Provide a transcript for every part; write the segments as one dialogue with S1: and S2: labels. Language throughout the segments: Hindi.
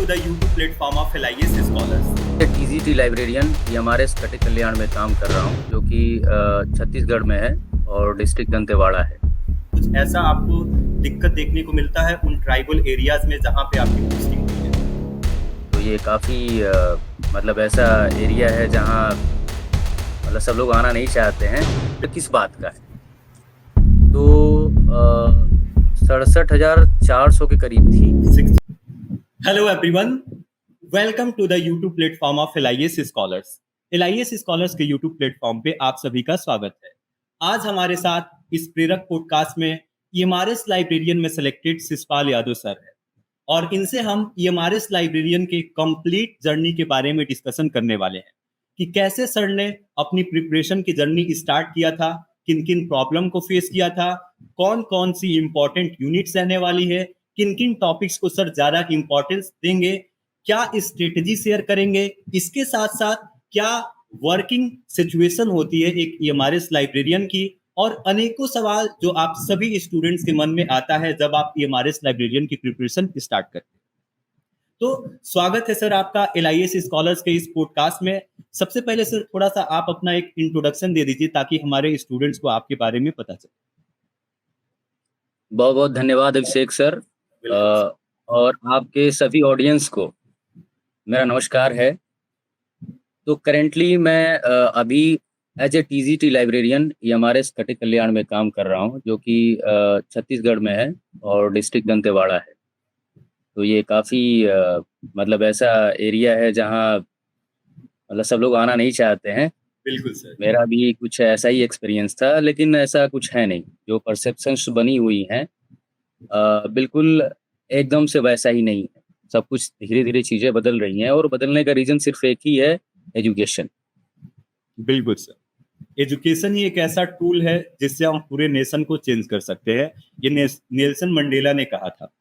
S1: the YouTube platform of LIS Scholars.
S2: TGT librarian MRS कटे कल्याण में काम कर रहा हूँ, जो कि छत्तीसगढ़ में है और डिस्ट्रिक्ट दंतेवाड़ा है।
S1: कुछ ऐसा आपको दिक्कत देखने को मिलता है उन ट्राइबल एरियाज में जहाँ पे आपकी पोस्टिंग हुई है?
S2: तो ये काफ़ी मतलब ऐसा एरिया है जहाँ मतलब सब लोग आना नहीं चाहते हैं। तो किस बात का है? तो 67,400 के करीब थी।
S1: Hello everyone, welcome to the YouTube platform of LIS scholars. LIS scholars के यूट्यूब प्लेटफॉर्म पे आप सभी का स्वागत है। आज हमारे साथ इस प्रेरक पॉडकास्ट में EMRS लाइब्रेरियन में सिलेक्टेड शिषपाल यादव सर है और इनसे हम EMRS लाइब्रेरियन के कंप्लीट जर्नी के बारे में डिस्कशन करने वाले हैं कि कैसे सर ने अपनी प्रिपरेशन की जर्नी स्टार्ट किया था, किन किन प्रॉब्लम को फेस किया था, कौन कौन सी इंपॉर्टेंट यूनिट्स रहने वाली है, किन किन टॉपिक्स को सर ज़्यादा इंपॉर्टेंस देंगे, क्या स्ट्रेटजी शेयर करेंगे, इसके साथ साथ क्या वर्किंग सिचुएशन होती है एक EMRS लाइब्रेरियन की, और अनेकों सवाल जो आप सभी स्टूडेंट्स के मन में आता है जब आप EMRS लाइब्रेरियन की प्रिपरेशन स्टार्ट करते हैं। तो स्वागत है सर आपका LIS स्कॉलर्स के इस पॉडकास्ट में। सबसे पहले सर थोड़ा सा आप अपना एक इंट्रोडक्शन दे दीजिए ताकि हमारे स्टूडेंट्स को आपके बारे में पता चले।
S2: बहुत बहुत धन्यवाद अभिषेक सर, और आपके सभी ऑडियंस को मेरा नमस्कार है। तो करेंटली मैं अभी as a TGT librarian EMRS कटे कल्याण में काम कर रहा हूँ, जो कि छत्तीसगढ़ में है और डिस्ट्रिक्ट दंतेवाड़ा है। तो ये काफ़ी मतलब ऐसा एरिया है जहाँ मतलब सब लोग आना नहीं चाहते हैं।
S1: बिल्कुल सर,
S2: मेरा भी कुछ ऐसा ही एक्सपीरियंस था, लेकिन ऐसा कुछ है नहीं। जो परसेप्शंस बनी हुई हैं बिल्कुल एकदम से वैसा ही नहीं है। सब कुछ धीरे धीरे चीज़ें बदल रही हैं और बदलने का रीज़न सिर्फ एक ही है, एजुकेशन।
S1: बिल्कुल सर। एजुकेशन ही एक ऐसा टूल है जिससे हम पूरे नेशन को चेंज कर सकते हैं, ये नेल्सन मंडेला ने कहा था।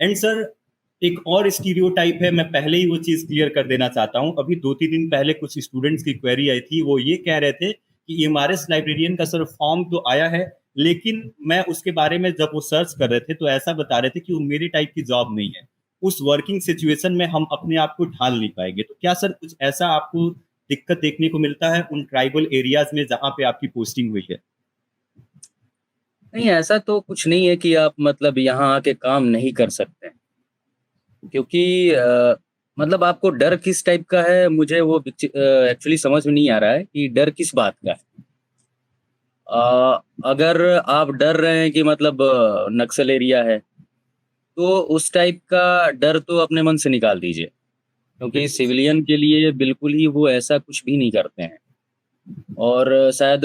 S1: एंड सर एक और स्टीरियोटाइप है, मैं पहले ही वो चीज़ क्लियर कर देना चाहता हूँ। अभी 2-3 दिन पहले कुछ स्टूडेंट्स की क्वेरी आई थी, वो ये कह रहे थे कि EMRS लाइब्रेरियन का सर फॉर्म तो आया है, लेकिन मैं उसके बारे में जब वो सर्च कर रहे थे तो ऐसा बता रहे थे कि वो मेरे टाइप की जॉब नहीं है, उस वर्किंग सिचुएशन में हम अपने आप को ढाल नहीं पाएंगे। तो क्या सर कुछ ऐसा आपको दिक्कत देखने को मिलता है उन ट्राइबल एरियाज में जहाँ पे आपकी पोस्टिंग हुई है?
S2: नहीं, ऐसा तो कुछ नहीं है कि आप मतलब यहाँ आके काम नहीं कर सकते हैं, क्योंकि मतलब आपको डर किस टाइप का है, मुझे वो एक्चुअली समझ में नहीं आ रहा है कि डर किस बात का है। अगर आप डर रहे हैं कि मतलब नक्सल एरिया है, तो उस टाइप का डर तो अपने मन से निकाल दीजिए, क्योंकि सिविलियन के लिए बिल्कुल ही वो ऐसा कुछ भी नहीं करते हैं। और शायद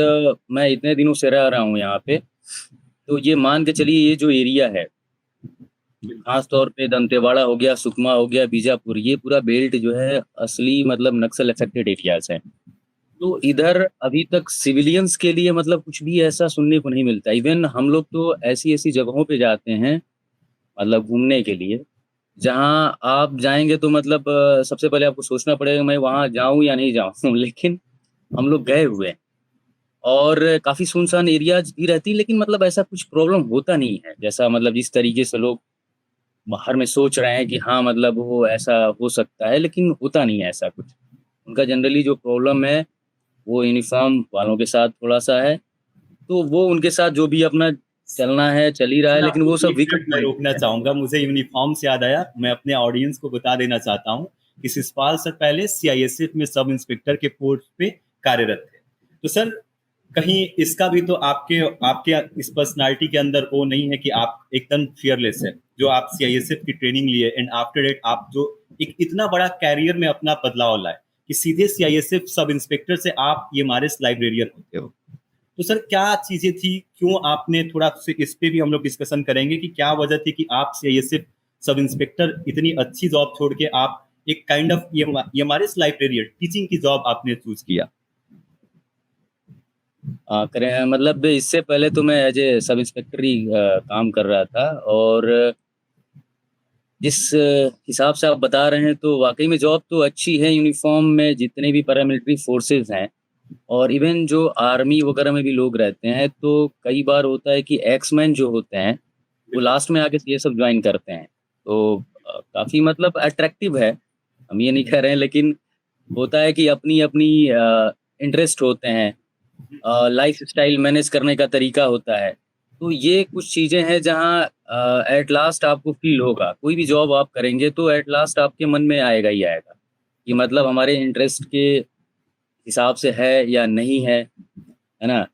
S2: मैं इतने दिनों से रह रहा हूँ यहाँ पे, तो ये मान के चलिए ये जो एरिया है, खास तौर पे दंतेवाड़ा हो गया, सुकमा हो गया, बीजापुर, ये पूरा बेल्ट जो है असली मतलब नक्सल अफेक्टेड एरियाज है। तो इधर अभी तक सिविलियंस के लिए मतलब कुछ भी ऐसा सुनने को नहीं मिलता। इवन हम लोग तो ऐसी ऐसी जगहों पे जाते हैं मतलब घूमने के लिए, जहाँ आप जाएंगे तो मतलब सबसे पहले आपको सोचना पड़ेगा मैं वहाँ जाऊँ या नहीं जाऊँ लेकिन हम लोग गए हुए हैं और काफ़ी सुनसान एरियाज भी रहती, लेकिन मतलब ऐसा कुछ प्रॉब्लम होता नहीं है जैसा मतलब जिस तरीके से लोग बाहर में सोच रहे हैं कि हाँ मतलब वो ऐसा हो सकता है, लेकिन होता नहीं है ऐसा कुछ। उनका जनरली जो प्रॉब्लम है वो यूनिफॉर्म वालों के साथ थोड़ा-सा है, तो वो उनके साथ जो भी अपना चलना है, चल ही रहा है,
S1: सर
S2: लेकिन
S1: आपको
S2: वो सब
S1: 1
S2: वीक
S1: मिनट मैं
S2: पॉइंट
S1: रोकना
S2: है।
S1: चाहूँगा, मुझे यूनिफ़ॉर्म से याद आया। मैं अपने ऑडियंस को बता देना चाहता हूँ कि शिषपाल सर पहले CISF में सब इंस्पेक्टर के पोस्ट पे कार्यरत थे। तो सर कहीं इसका भी तो आपके आपके इस पर्सनैलिटी के अंदर वो नहीं है कि आप एकदम फ़ियरलेस हैं, जो आप CISF की ट्रेनिंग लिए एंड आफ्टर दैट आप जो एक इतना बड़ा कैरियर में अपना बदलाव लाए कि सीधे CISF सब इंस्पेक्टर से आप EMRS लाइब्रेरियन होते हो। तो सर क्या चीज़ें थी, क्यों आपने थोड़ा इस पे भी हम लोग डिस्कशन करेंगे कि क्या वजह थी कि आप CISF सब इंस्पेक्टर इतनी अच्छी जॉब छोड़ के आप एक kind of EMRS librarian teaching की जॉब आपने चूज किया?
S2: करें मतलब इससे पहले तो मैं एज ए सब इंस्पेक्टर ही काम कर रहा था, और जिस हिसाब से आप बता रहे हैं तो वाकई में जॉब तो अच्छी है। यूनिफॉर्म में जितने भी पैरामिलिट्री फोर्सेस हैं और इवन जो आर्मी वगैरह में भी लोग रहते हैं, तो कई बार होता है कि एक्समैन जो होते हैं वो लास्ट में आके ये सब ज्वाइन करते हैं। तो काफ़ी मतलब अट्रैक्टिव है, हम ये नहीं कह रहे हैं, लेकिन होता है कि अपनी-अपनी इंटरेस्ट होते हैं, लाइफ़स्टाइल मैनेज करने का तरीका होता है। तो ये कुछ चीज़ें हैं जहाँ एट लास्ट आपको फ़ील होगा, कोई भी जॉब आप करेंगे तो एट लास्ट आपके मन में आएगा ही आएगा, कि मतलब हमारे इंटरेस्ट के हिसाब से है या नहीं है ना?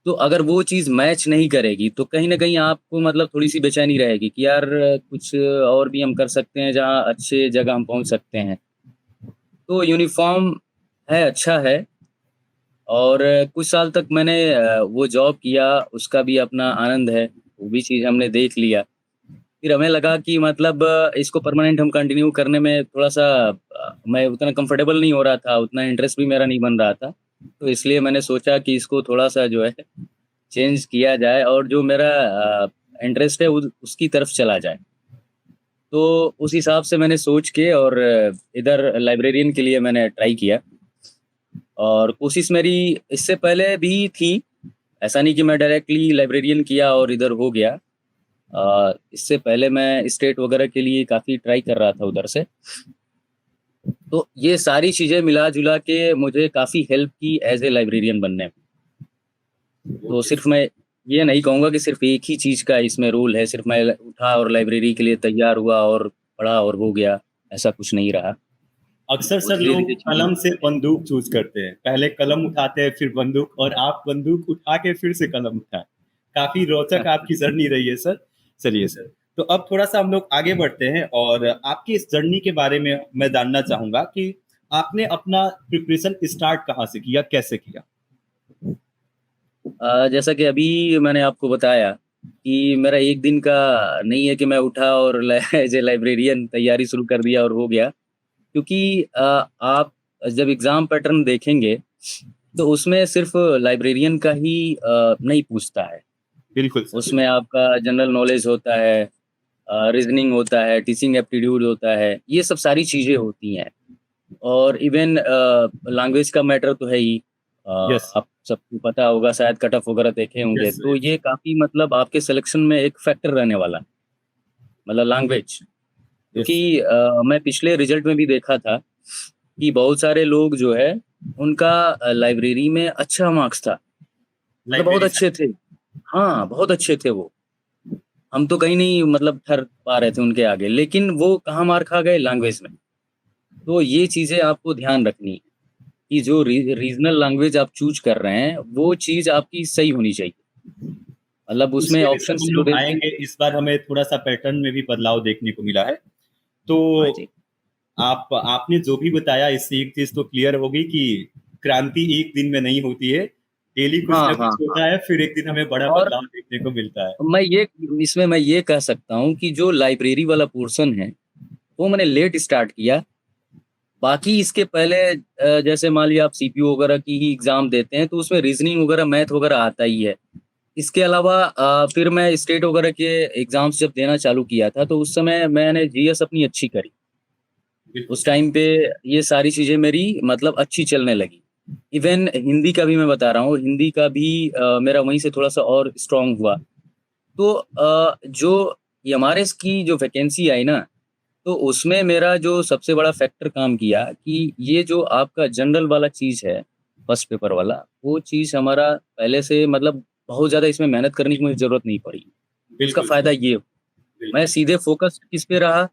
S2: तो अगर वो चीज़ मैच नहीं करेगी, तो कहीं न कहीं आपको मतलब थोड़ी-सी बेचैनी रहेगी कि यार कुछ और भी हम कर सकते हैं, जहाँ अच्छे जगह हम पहुँच सकते हैं। तो यूनिफ़ॉर्म है, अच्छा है, और कुछ साल तक मैंने वो जॉब किया, उसका भी अपना आनंद है, वो भी चीज़ हमने देख लिया। फिर हमें लगा कि मतलब इसको परमानेंट हम कंटिन्यू करने में थोड़ा-सा मैं उतना कंफर्टेबल नहीं हो रहा था, उतना इंटरेस्ट भी मेरा नहीं बन रहा था। तो इसलिए मैंने सोचा कि इसको थोड़ा-सा जो है चेंज किया जाए और जो मेरा इंटरेस्ट है उसकी तरफ चला जाए। तो उस हिसाब से मैंने सोच के और इधर लाइब्रेरियन के लिए मैंने ट्राई किया, और कोशिश मेरी इससे पहले भी थी, ऐसा नहीं कि मैं डायरेक्टली लाइब्रेरियन किया और इधर हो गया। इससे पहले मैं स्टेट वगैरह के लिए काफ़ी ट्राई कर रहा था उधर से। तो ये सारी चीज़ें मिला-जुला के मुझे काफ़ी हेल्प की एज़ ए लाइब्रेरियन बनने में। तो
S1: ओके
S2: सिर्फ़
S1: सर।
S2: मैं ये नहीं कहूँगा कि सिर्फ़ एक ही चीज़ का इसमें रोल है, सिर्फ़ मैं उठा और लाइब्रेरी के लिए तैयार हुआ और पढ़ा और हो गया, ऐसा कुछ नहीं रहा।
S1: अक्सर
S2: वो
S1: सर लोग
S2: धीरे-धीरे चीज़ें।
S1: कलम से बंदूक चूज़ करते हैं। पहले कलम उठाते हैं फिर बंदूक, और आप बंदूक उठा के फिर से कलम उठाए। काफ़ी रोचक आपकी जर्नी रही है सर। चलिए सर, तो अब थोड़ा-सा हम लोग आगे बढ़ते हैं और आपकी इस जर्नी के बारे में मैं जानना चाहूँगा कि आपने अपना प्रिपरेशन स्टार्ट कहाँ से किया, कैसे किया?
S2: जैसा कि अभी मैंने आपको बताया कि मेरा एक दिन का नहीं है कि मैं उठा और एज़ ए लाइब्रेरियन तैयारी शुरू कर दिया और हो गया। क्योंकि आप जब एग्ज़ाम पैटर्न देखेंगे, तो उसमें सिर्फ़ लाइब्रेरियन का ही नहीं पूछता है।
S1: बिल्कुल सर,
S2: उसमें आपका जनरल नॉलेज होता है, रीज़निंग होता है, टीचिंग एप्टीट्यूड होता है, ये सब सारी चीज़ें होती हैं। और इवन लैंग्वेज का मैटर तो है ही।
S1: यस,
S2: आप सबको पता होगा, शायद कट ऑफ वगैरह देखे होंगे,
S1: यस,
S2: तो
S1: यस,
S2: ये काफ़ी मतलब आपके सिलेक्शन में एक फैक्टर रहने वाला है, मतलब लैंग्वेज।
S1: यस।
S2: क्योंकि मैं पिछले रिज़ल्ट में भी देखा था कि बहुत सारे लोग जो है, उनका लाइब्रेरी में अच्छा मार्क्स था, मतलब बहुत
S1: लाइब्रेरी
S2: अच्छे
S1: साइंस।
S2: थे। हाँ, बहुत अच्छे थे वो। हम तो कहीं नहीं मतलब ठहर पा रहे थे उनके आगे, लेकिन वो कहाँ मार खा गए? लैंग्वेज में। तो ये चीज़ें आपको ध्यान रखनी है कि जो रीजनल लैंग्वेज आप चूज़ कर रहे हैं, वो चीज़ आपकी सही होनी चाहिए। मतलब उसमें
S1: उसमें भी सर
S2: ऑप्शंस
S1: हम
S2: जो
S1: लोग
S2: देते हैं।
S1: आएँगे, इस बार हमें थोड़ा-सा पैटर्न में भी बदलाव देखने को मिला है। तो
S2: हाँ जी।
S1: आपने जो भी बताया इससे एक चीज़ तो क्लियर हो गई कि क्रांति एक दिन में नहीं होती है। डेली कुछ
S2: हाँ,
S1: ना
S2: हाँ,
S1: कुछ
S2: हाँ।
S1: होता है, फिर एक दिन हमें बड़ा
S2: और
S1: बदलाव देखने को मिलता है।
S2: मैं ये कह सकता हूँ कि जो लाइब्रेरी वाला पोर्शन है, वो मैंने लेट स्टार्ट किया। बाकी इसके पहले जैसे मान लिया आप सीपीयू वगैरह की ही एग्ज़ाम देते हैं, तो उसमें रीज़निंग वगैरह, मैथ वगैरह आता ही है। इसके अलावा फिर मैं स्टेट वगैरह के एग्ज़ाम्स जब देना चालू किया था, तो उस समय मैंने जीएस अपनी अच्छी करी।
S1: बिल्कुल
S2: उस
S1: सर।
S2: टाइम पे ये सारी चीज़ें मेरी मतलब अच्छी चलने लगी। इवन हिंदी का भी मैं बता रहा हूँ, हिंदी का भी मेरा वहीं से थोड़ा-सा और स्ट्रॉन्ग हुआ। तो जो एमआरएस की जो वैकेंसी आई ना, तो उसमें मेरा जो सबसे बड़ा फैक्टर काम किया कि ये जो आपका जनरल वाला चीज़ है, फर्स्ट पेपर वाला, वो चीज़ हमारा पहले से मतलब बहुत ज़्यादा इसमें मेहनत करने की मुझे ज़रूरत नहीं पड़ी। उसका
S1: बिल्कुल सर,
S2: फ़ायदा ये, मैं
S1: बिल्कुल,
S2: सीधे फ़ोकस्ड किस पे रहा,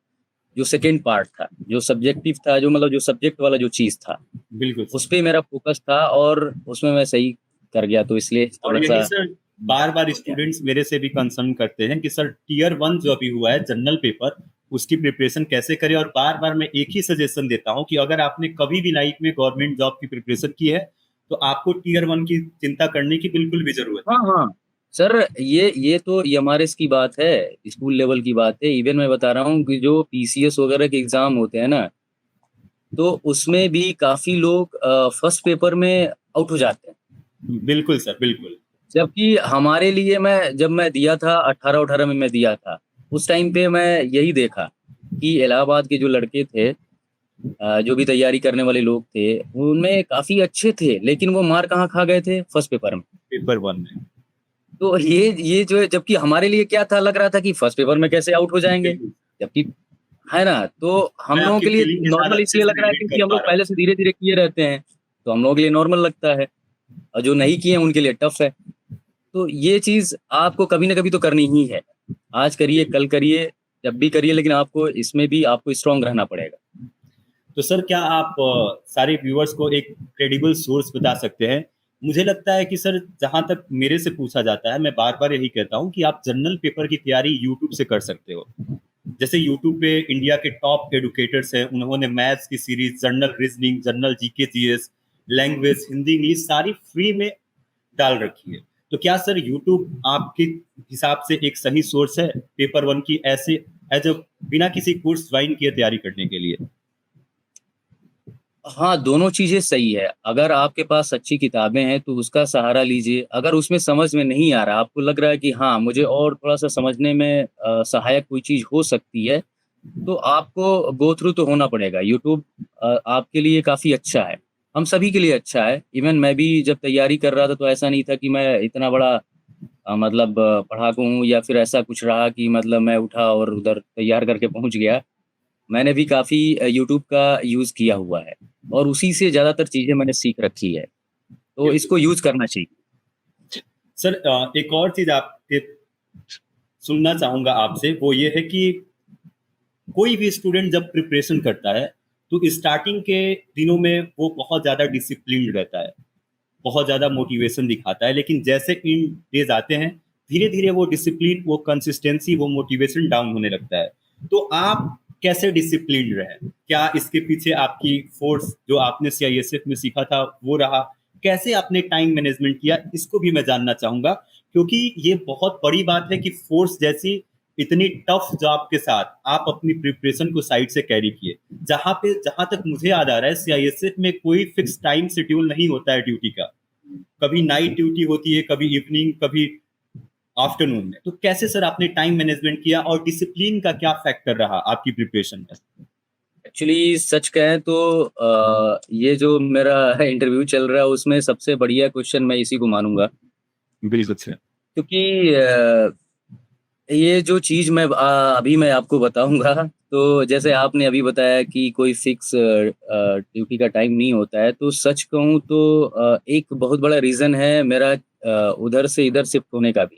S2: जो सेकंड पार्ट था, जो सब्जेक्टिव था, जो मतलब जो सब्जेक्ट वाला जो चीज़ था,
S1: बिल्कुल
S2: उस
S1: सर।
S2: पे मेरा फ़ोकस था और उसमें मैं सही कर गया, तो इसलिए
S1: और यही
S2: थोड़ा-सा
S1: सर बार-बार
S2: हो गया।
S1: स्टूडेंट्स मेरे से भी कंसर्न करते हैं कि सर टियर 1 जो अभी हुआ है जनरल पेपर, उसकी प्रिपरेशन कैसे करें? और बार-बार मैं एक ही सजेशन देता हूँ कि अगर आपने कभी भी लाइफ में गवर्नमेंट जॉब की प्रिपरेशन की है, तो आपको टियर 1 की चिंता करने की बिल्कुल भी ज़रूरत
S2: हाँ,
S1: नहीं है।
S2: हाँ। सर ये तो एमआरएस की बात है, स्कूल लेवल की बात है। इवन मैं बता रहा हूँ कि जो पीसीएस वगैरह के एग्ज़ाम होते हैं ना, तो उसमें भी काफ़ी लोग फर्स्ट पेपर में आउट हो जाते हैं।
S1: बिल्कुल सर, बिल्कुल।
S2: जबकि हमारे लिए जब मैं दिया था 18-18 में मैं दिया था, उस टाइम पे मैं यही देखा कि इलाहाबाद के जो लड़के थे, जो भी तैयारी करने वाले लोग थे, उनमें काफ़ी अच्छे थे, लेकिन वो मार कहाँ खा गए थे? फर्स्ट पेपर में।
S1: पेपर 1 में।
S2: तो ये जो है, जबकि हमारे लिए क्या था, लग रहा था कि फर्स्ट पेपर में कैसे आउट हो जाएँगे?
S1: बिल्कुल,
S2: जबकि है ना? तो हम
S1: मैं
S2: लोगों
S1: आपकी
S2: के लिए
S1: फीलिंग के साथ
S2: नॉर्मल
S1: अच्छे
S2: इसलिए
S1: से
S2: लग रहा है
S1: रिलेट
S2: क्योंकि
S1: कर
S2: हम
S1: पा
S2: लोग
S1: रहा हूँ।
S2: पहले से धीरे-धीरे किए रहते हैं, तो हम लोगों के लिए नॉर्मल लगता है और जो नहीं किए हैं उनके लिए टफ़ है। तो ये चीज़ आपको कभी न कभी तो करनी ही है। आज करिए,
S1: जी।
S2: कल करिए, जब भी करिए लेकिन आपको इसमें भी आपको स्ट्रॉन्ग रहना पड़ेगा।
S1: तो सर क्या आप सारे व्यूअर्स को एक क्रेडिबल सोर्स बता सकते हैं? मुझे लगता है कि सर जहाँ तक मेरे से पूछा जाता है, मैं बार-बार यही कहता हूँ कि आप जनरल पेपर की तैयारी यूट्यूब से कर सकते हो। जैसे यूट्यूब पे इंडिया के टॉप एडुकेटर्स हैं, उन्होंने मैथ्स की series, general reasoning, general GK, GS, language, Hindi, English सारी फ्री में डाल रखी है। तो क्या सर यूट्यूब आपके हिसाब से एक सही सोर्स है पेपर 1 की ऐसे एज़ अ बिना किसी कोर्स ज्वाइन किए तैयारी करने के लिए?
S2: हाँ, दोनों चीज़ें सही है। अगर आपके पास अच्छी किताबें हैं तो उसका सहारा लीजिए। अगर उसमें समझ में नहीं आ रहा, आपको लग रहा है कि हाँ, मुझे और थोड़ा-सा समझने में सहायक कोई चीज़ हो सकती है, तो आपको गो थ्रू तो होना पड़ेगा। यूट्यूब आपके लिए काफ़ी अच्छा है। हम सभी के लिए अच्छा है। इवन मैं भी जब तैयारी कर रहा था तो ऐसा नहीं था कि मैं इतना बड़ा मतलब पढ़ाकू हूँ या फिर ऐसा कुछ रहा कि मतलब मैं उठा और उधर तैयार करके पहुँच गया। मैंने भी काफ़ी यूट्यूब का यूज़ किया हुआ है और उसी से ज़्यादातर चीज़ें मैंने सीख रखी है। तो
S1: बिल्कुल
S2: इसको
S1: सर।
S2: यूज़ करना चाहिए।
S1: सर एक और चीज़ आपके सुनना चाहूँगा आपसे वो ये है कि कोई भी स्टूडेंट जब प्रिपरेशन करता है, तो स्टार्टिंग के दिनों में वो बहुत ज़्यादा डिसिप्लिन्ड रहता है, बहुत ज़्यादा मोटिवेशन दिखाता है, लेकिन जैसे इन डेज़ आते हैं, धीरे-धीरे वो डिसिप्लिन, वो कंसिस्टेंसी, वो मोटिवेशन डाउन होने लगता है। तो आप कैसे डिसिप्लिन्ड रहे? क्या इसके पीछे आपकी फ़ोर्स जो आपने सीआईएसएफ में सीखा था, वो रहा? कैसे आपने टाइम मैनेजमेंट किया? इसको भी मैं जानना चाहूँगा, क्योंकि ये बहुत बड़ी बात है कि फ़ोर्स जैसी इतनी टफ जॉब के साथ आप अपनी प्रिपरेशन को साइड से कैरी किए। जहाँ तक मुझे याद आ रहा है सीआईएसएफ में कोई फिक्स टाइम शेड्यूल नहीं होता है ड्यूटी का। कभी नाइट ड्यूटी होती है, कभी इवनिंग, कभी आफ्टरनून में। तो कैसे सर आपने टाइम मैनेजमेंट किया और डिसिप्लिन का क्या फैक्टर रहा आपकी प्रिपरेशन में?
S2: एक्चुअली सच कहें तो ये जो मेरा इंटरव्यू चल रहा है उसमें सबसे बढ़िया क्वेश्चन मैं इसी को मानूँगा
S1: बिल्कुल सर।
S2: क्योंकि ये जो चीज़ अभी मैं आपको बताऊँगा तो जैसे आपने अभी बताया कि कोई फ़िक्स ड्यूटी का टाइम नहीं होता है, तो सच कहूँ तो एक बहुत बड़ा रीज़न है मेरा उधर से इधर शिफ्ट होने का भी।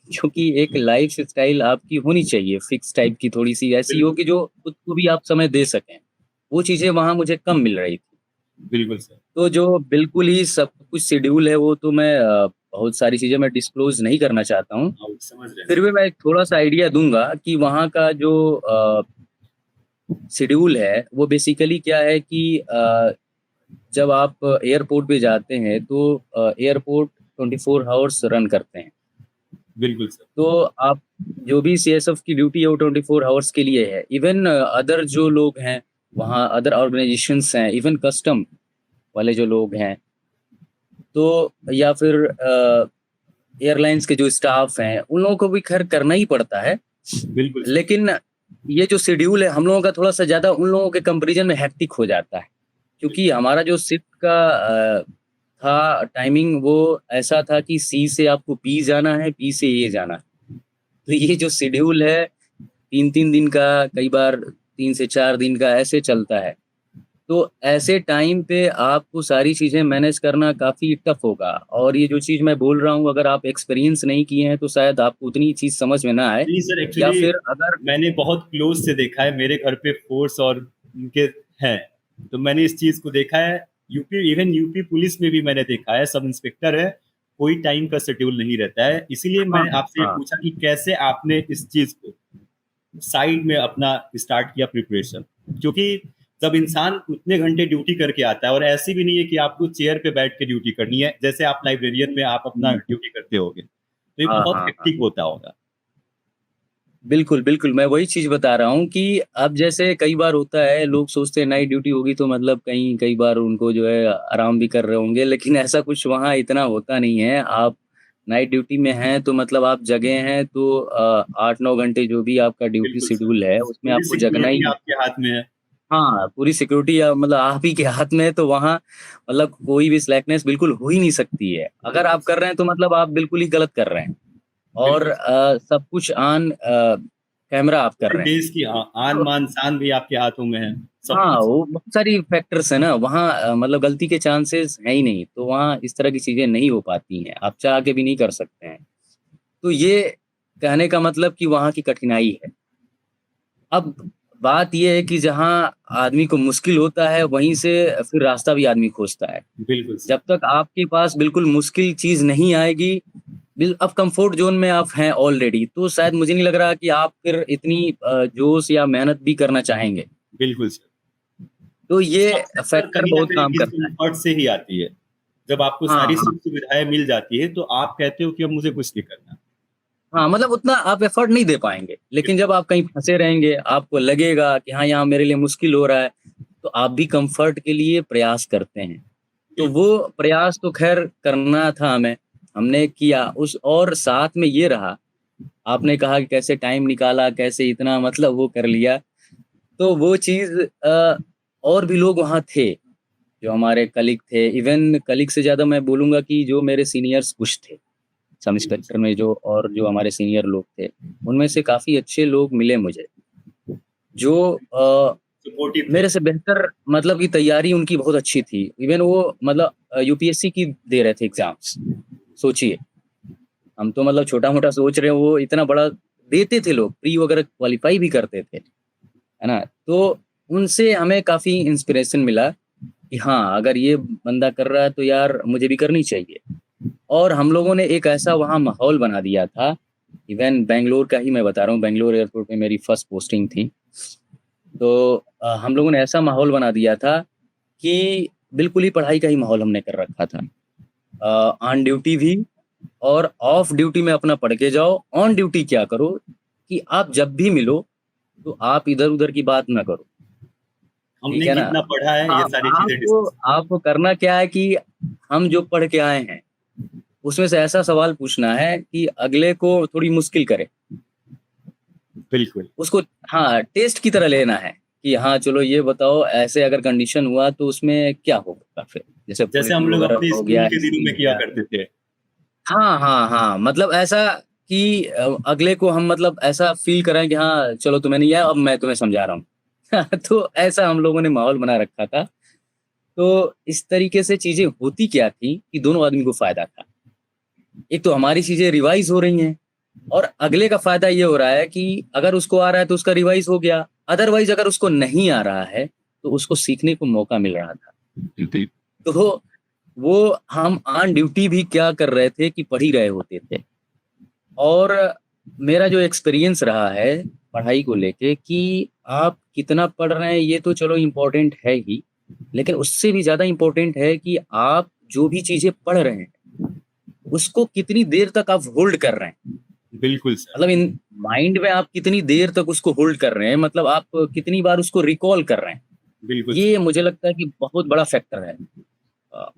S2: क्योंकि एक लाइफ़स्टाइल आपकी होनी चाहिए फ़िक्स टाइप की थोड़ी-सी ऐसी हो
S1: बिल्कुल,
S2: कि जो खुद को भी आप समय दे सकें। वो चीज़ें वहाँ मुझे कम मिल रही थी।
S1: बिल्कुल सर।
S2: तो जो बिल्कुल ही सब कुछ शेड्यूल है वो तो मैं बहुत सारी चीज़ें मैं डिस्क्लोज़ नहीं करना चाहता हूँ।
S1: हाँ, समझ रहे हैं
S2: फिर
S1: सर।
S2: भी मैं एक थोड़ा-सा आइडिया दूँगा कि वहाँ का जो शेड्यूल है वो बेसिकली क्या है कि जब आप एयरपोर्ट पे जाते हैं तो एयरपोर्ट 24 हॉवर्स रन करते हैं।
S1: बिल्कुल सर।
S2: तो आप जो भी सीएसएफ की ड्यूटी है वो 24 हॉवर्स के लिए है। इवन अदर जो लोग हैं वहाँ अदर ऑर्गनाइज़ेशंस हैं, इवन कस्टम वाले जो लोग हैं, तो या फिर एयरलाइन्स के जो स्टाफ हैं, उन लोगों को भी ख़ैर करना ही पड़ता है।
S1: बिल्कुल सर।
S2: लेकिन ये जो शेड्यूल है हम लोगों का थोड़ा-सा ज़्यादा उन लोगों के कंपैरिज़न में हेक्टिक हो जाता है। क्योंकि हमारा जो शिफ्ट का था टाइमिंग वो ऐसा था कि सी से आपको बी जाना है, बी से ए जाना है। तो ये जो शेड्यूल है 3-3 दिन का, कई बार 3 से 4 दिन का ऐसे चलता है। तो ऐसे टाइम पे आपको सारी चीज़ें मैनेज करना काफ़ी टफ़ होगा और ये जो चीज़ मैं बोल रहा हूँ अगर आप एक्सपीरियंस नहीं किए हैं तो शायद आपको उतनी चीज़ समझ में ना आए
S1: नहीं सर,
S2: या
S1: एक्चुअली
S2: फिर अगर
S1: मैंने बहुत क्लोज़ से देखा है, मेरे घर पे फ़ोर्स और उनके हैं, तो मैंने इस चीज़ को देखा है। इवन यूपी पुलिस में भी मैंने देखा है, सब इंस्पेक्टर है, कोई टाइम का शेड्यूल नहीं रहता है। इसीलिए
S2: हाँ,
S1: मैं आपसे ये
S2: हाँ।
S1: पूछा कि कैसे आपने इस चीज़ को साइड में अपना स्टार्ट किया प्रिपरेशन? क्योंकि जब इंसान उतने घंटे ड्यूटी करके आता है और ऐसी भी नहीं है कि आपको चेयर पे बैठ के ड्यूटी करनी है, जैसे आप लाइब्रेरियन में आप अपना
S2: हुँ।
S1: ड्यूटी करते होगे, तो ये
S2: हाँ,
S1: बहुत
S2: हाँ, हाँ।
S1: हेक्टिक होता होगा।
S2: बिल्कुल, बिल्कुल, मैं वही चीज़ बता रहा हूँ कि अब जैसे कई बार होता है, लोग सोचते हैं नाइट ड्यूटी होगी तो मतलब कहीं कई बार उनको जो है आराम भी कर रहे होंगे, लेकिन ऐसा कुछ वहाँ इतना होता नहीं है। आप नाइट ड्यूटी में हैं तो मतलब आप जगे हैं तो 8-9 घंटे जो भी आपका ड्यूटी
S1: बिल्कुल सर।
S2: शेड्यूल है, उसमें
S1: पूरी
S2: आपको जगना
S1: सिक्योरिटी
S2: ही है।
S1: आपके हाथ में है।
S2: हाँ, पूरी सिक्योरिटी मतलब आप ही के हाथ में है तो वहाँ मतलब कोई भी स्लैकनेस बिल्कुल हो ही नहीं सकती है। अगर
S1: बिल्कुल
S2: आप कर
S1: सर।
S2: रहे हैं तो मतलब आप बिल्कुल ही गलत कर रहे हैं और
S1: बिल्कुल सर।
S2: सब कुछ कैमरा आप कर रहे हैं।
S1: देश की आन
S2: तो
S1: मान शान भी आपके हाथों में है, सब
S2: हाँ,
S1: कुछ।
S2: वो बहुत सारी फैक्टर्स है ना वहाँ, मतलब गलती के चांसेस है ही नहीं, तो वहाँ इस तरह की चीजें नहीं हो पाती हैं, आप चाह के भी नहीं कर सकते हैं। तो ये कहने का मतलब कि वहाँ की कठिनाई है। अब बात ये है कि जहाँ आदमी को मुश्किल होता है वहीं से फिर रास्ता भी आदमी खोजता है।
S1: बिल्कुल सर।
S2: जब तक आपके पास बिल्कुल मुश्किल चीज़ नहीं आएगी, अब कंफर्ट ज़ोन में आप हैं ऑलरेडी, तो शायद मुझे नहीं लग रहा कि आप फिर इतनी जोश या मेहनत भी करना चाहेंगे।
S1: बिल्कुल सर।
S2: तो ये
S1: सक्सेस सर
S2: फैक्टर
S1: कहीं ना
S2: बहुत
S1: कहीं
S2: काम करता है।
S1: डिस्कम्फर्ट से ही आती है। जब आपको
S2: हाँ,
S1: सारी
S2: हाँ।
S1: सुख सुविधाएं मिल जाती है तो आप कहते हो कि अब मुझे कुछ नहीं करना।
S2: हाँ, मतलब उतना आप एफर्ट नहीं दे पाएँगे, लेकिन जब आप कहीं फँसे रहेंगे, आपको लगेगा कि हाँ, यहाँ मेरे लिए मुश्किल हो रहा है, तो आप भी कम्फर्ट के लिए प्रयास करते हैं। तो
S1: बिल्कुल।
S2: वो प्रयास तो ख़ैर करना था हमें, हमने किया उस, और साथ में ये रहा, आपने कहा कि कैसे टाइम निकाला, कैसे इतना मतलब वो कर लिया, तो वो चीज़ और भी लोग वहाँ थे, जो हमारे कलीग थे, इवन कलीग से ज़्यादा मैं बोलूँगा कि जो मेरे सीनियर्स कुछ थे। सब
S1: बिल्कुल
S2: इंस्पेक्टर में जो और जो हमारे सीनियर लोग थे, उनमें से काफ़ी अच्छे लोग मिले मुझे, जो
S1: सपोर्टिव थे।
S2: मेरे से बेहतर, मतलब की तैयारी उनकी बहुत अच्छी थी। इवन वो मतलब यूपीएससी की दे रहे थे एग्ज़ाम्स, सोचिए। हम तो मतलब छोटा-मोटा सोच रहे हैं, वो इतना बड़ा देते थे लोग, प्री वगैरह क्वालीफाई भी करते थे, है ना? तो उनसे हमें काफ़ी इंस्पिरेशन मिला कि हाँ, अगर ये बंदा कर रहा है तो यार मुझे भी करनी चाहिए। और हम लोगों ने एक ऐसा वहाँ माहौल बना दिया था, इवन बैंगलोर का ही मैं बता रहा हूँ, बैंगलोर एयरपोर्ट में मेरी फर्स्ट पोस्टिंग थी। तो हम लोगों ने ऐसा माहौल बना दिया था कि बिल्कुल ही पढ़ाई का ही माहौल हमने कर रखा था। ऑन ड्यूटी भी, और ऑफ ड्यूटी में अपना पढ़ के जाओ, ऑन ड्यूटी क्या करो कि आप जब भी मिलो, तो आप इधर-उधर की बात ना करो, ठीक
S1: हमने
S2: है ना?
S1: कितना पढ़ा है ये
S2: आप
S1: सारी चीजें
S2: आपको
S1: डिस्कस।
S2: आपको करना क्या है कि हम जो पढ़ के आए हैं, उसमें से ऐसा सवाल पूछना है कि अगले को थोड़ी मुश्किल करे।
S1: बिल्कुल।
S2: उसको, हाँ, टेस्ट की तरह लेना है कि हाँ, चलो ये बताओ ऐसे अगर कंडीशन हुआ तो उसमें क्या होगा फिर? जैसे
S1: जैसे हम
S2: पॉलिटी
S1: लोग
S2: वगैरह
S1: अपने
S2: हो
S1: स्कूल
S2: गया,
S1: के दिनों
S2: हिस्ट्री
S1: में
S2: हो
S1: किया
S2: गया।
S1: करते थे।
S2: हाँ, हाँ, हाँ, मतलब ऐसा कि अगले को हम मतलब ऐसा फ़ील कराएँ कि हाँ, चलो तुम्हें नहीं आया, अब मैं तुम्हें समझा रहा हूँ। तो ऐसा हम लोगों ने माहौल बना रखा था। तो इस तरीके से चीज़ें होती क्या थी कि दोनों आदमी को फ़ायदा था। एक तो हमारी चीज़ें रिवाइज़ हो रही हैं, और अगले का फ़ायदा ये हो रहा है कि अगर उसको आ रहा है तो उसका रिवाइज़ हो गया, अदरवाइज़ अगर उसको नहीं आ रहा है, तो उसको सीखने को मौका मिल रहा था।
S1: जी।
S2: तो वो हम ऑन ड्यूटी भी क्या कर रहे थे कि पढ़ ही रहे होते थे। और मेरा जो एक्सपीरियंस रहा है पढ़ाई को लेके कि आप कितना पढ़ रहे हैं ये तो चलो इम्पोर्टेंट है ही, लेकिन उससे भी ज़्यादा इम्पोर्टेंट है कि आप जो भी चीज़ें पढ़ रहे हैं, उसको कितनी देर तक आप होल्ड कर रहे हैं।
S1: बिल्कुल सर।
S2: मतलब इन माइंड में आप कितनी देर तक उसको होल्ड कर रहे हैं, मतलब आप कितनी बार उसको रिकॉल कर रहे हैं।
S1: बिल्कुल सर।
S2: ये मुझे लगता है कि बहुत बड़ा फैक्टर है।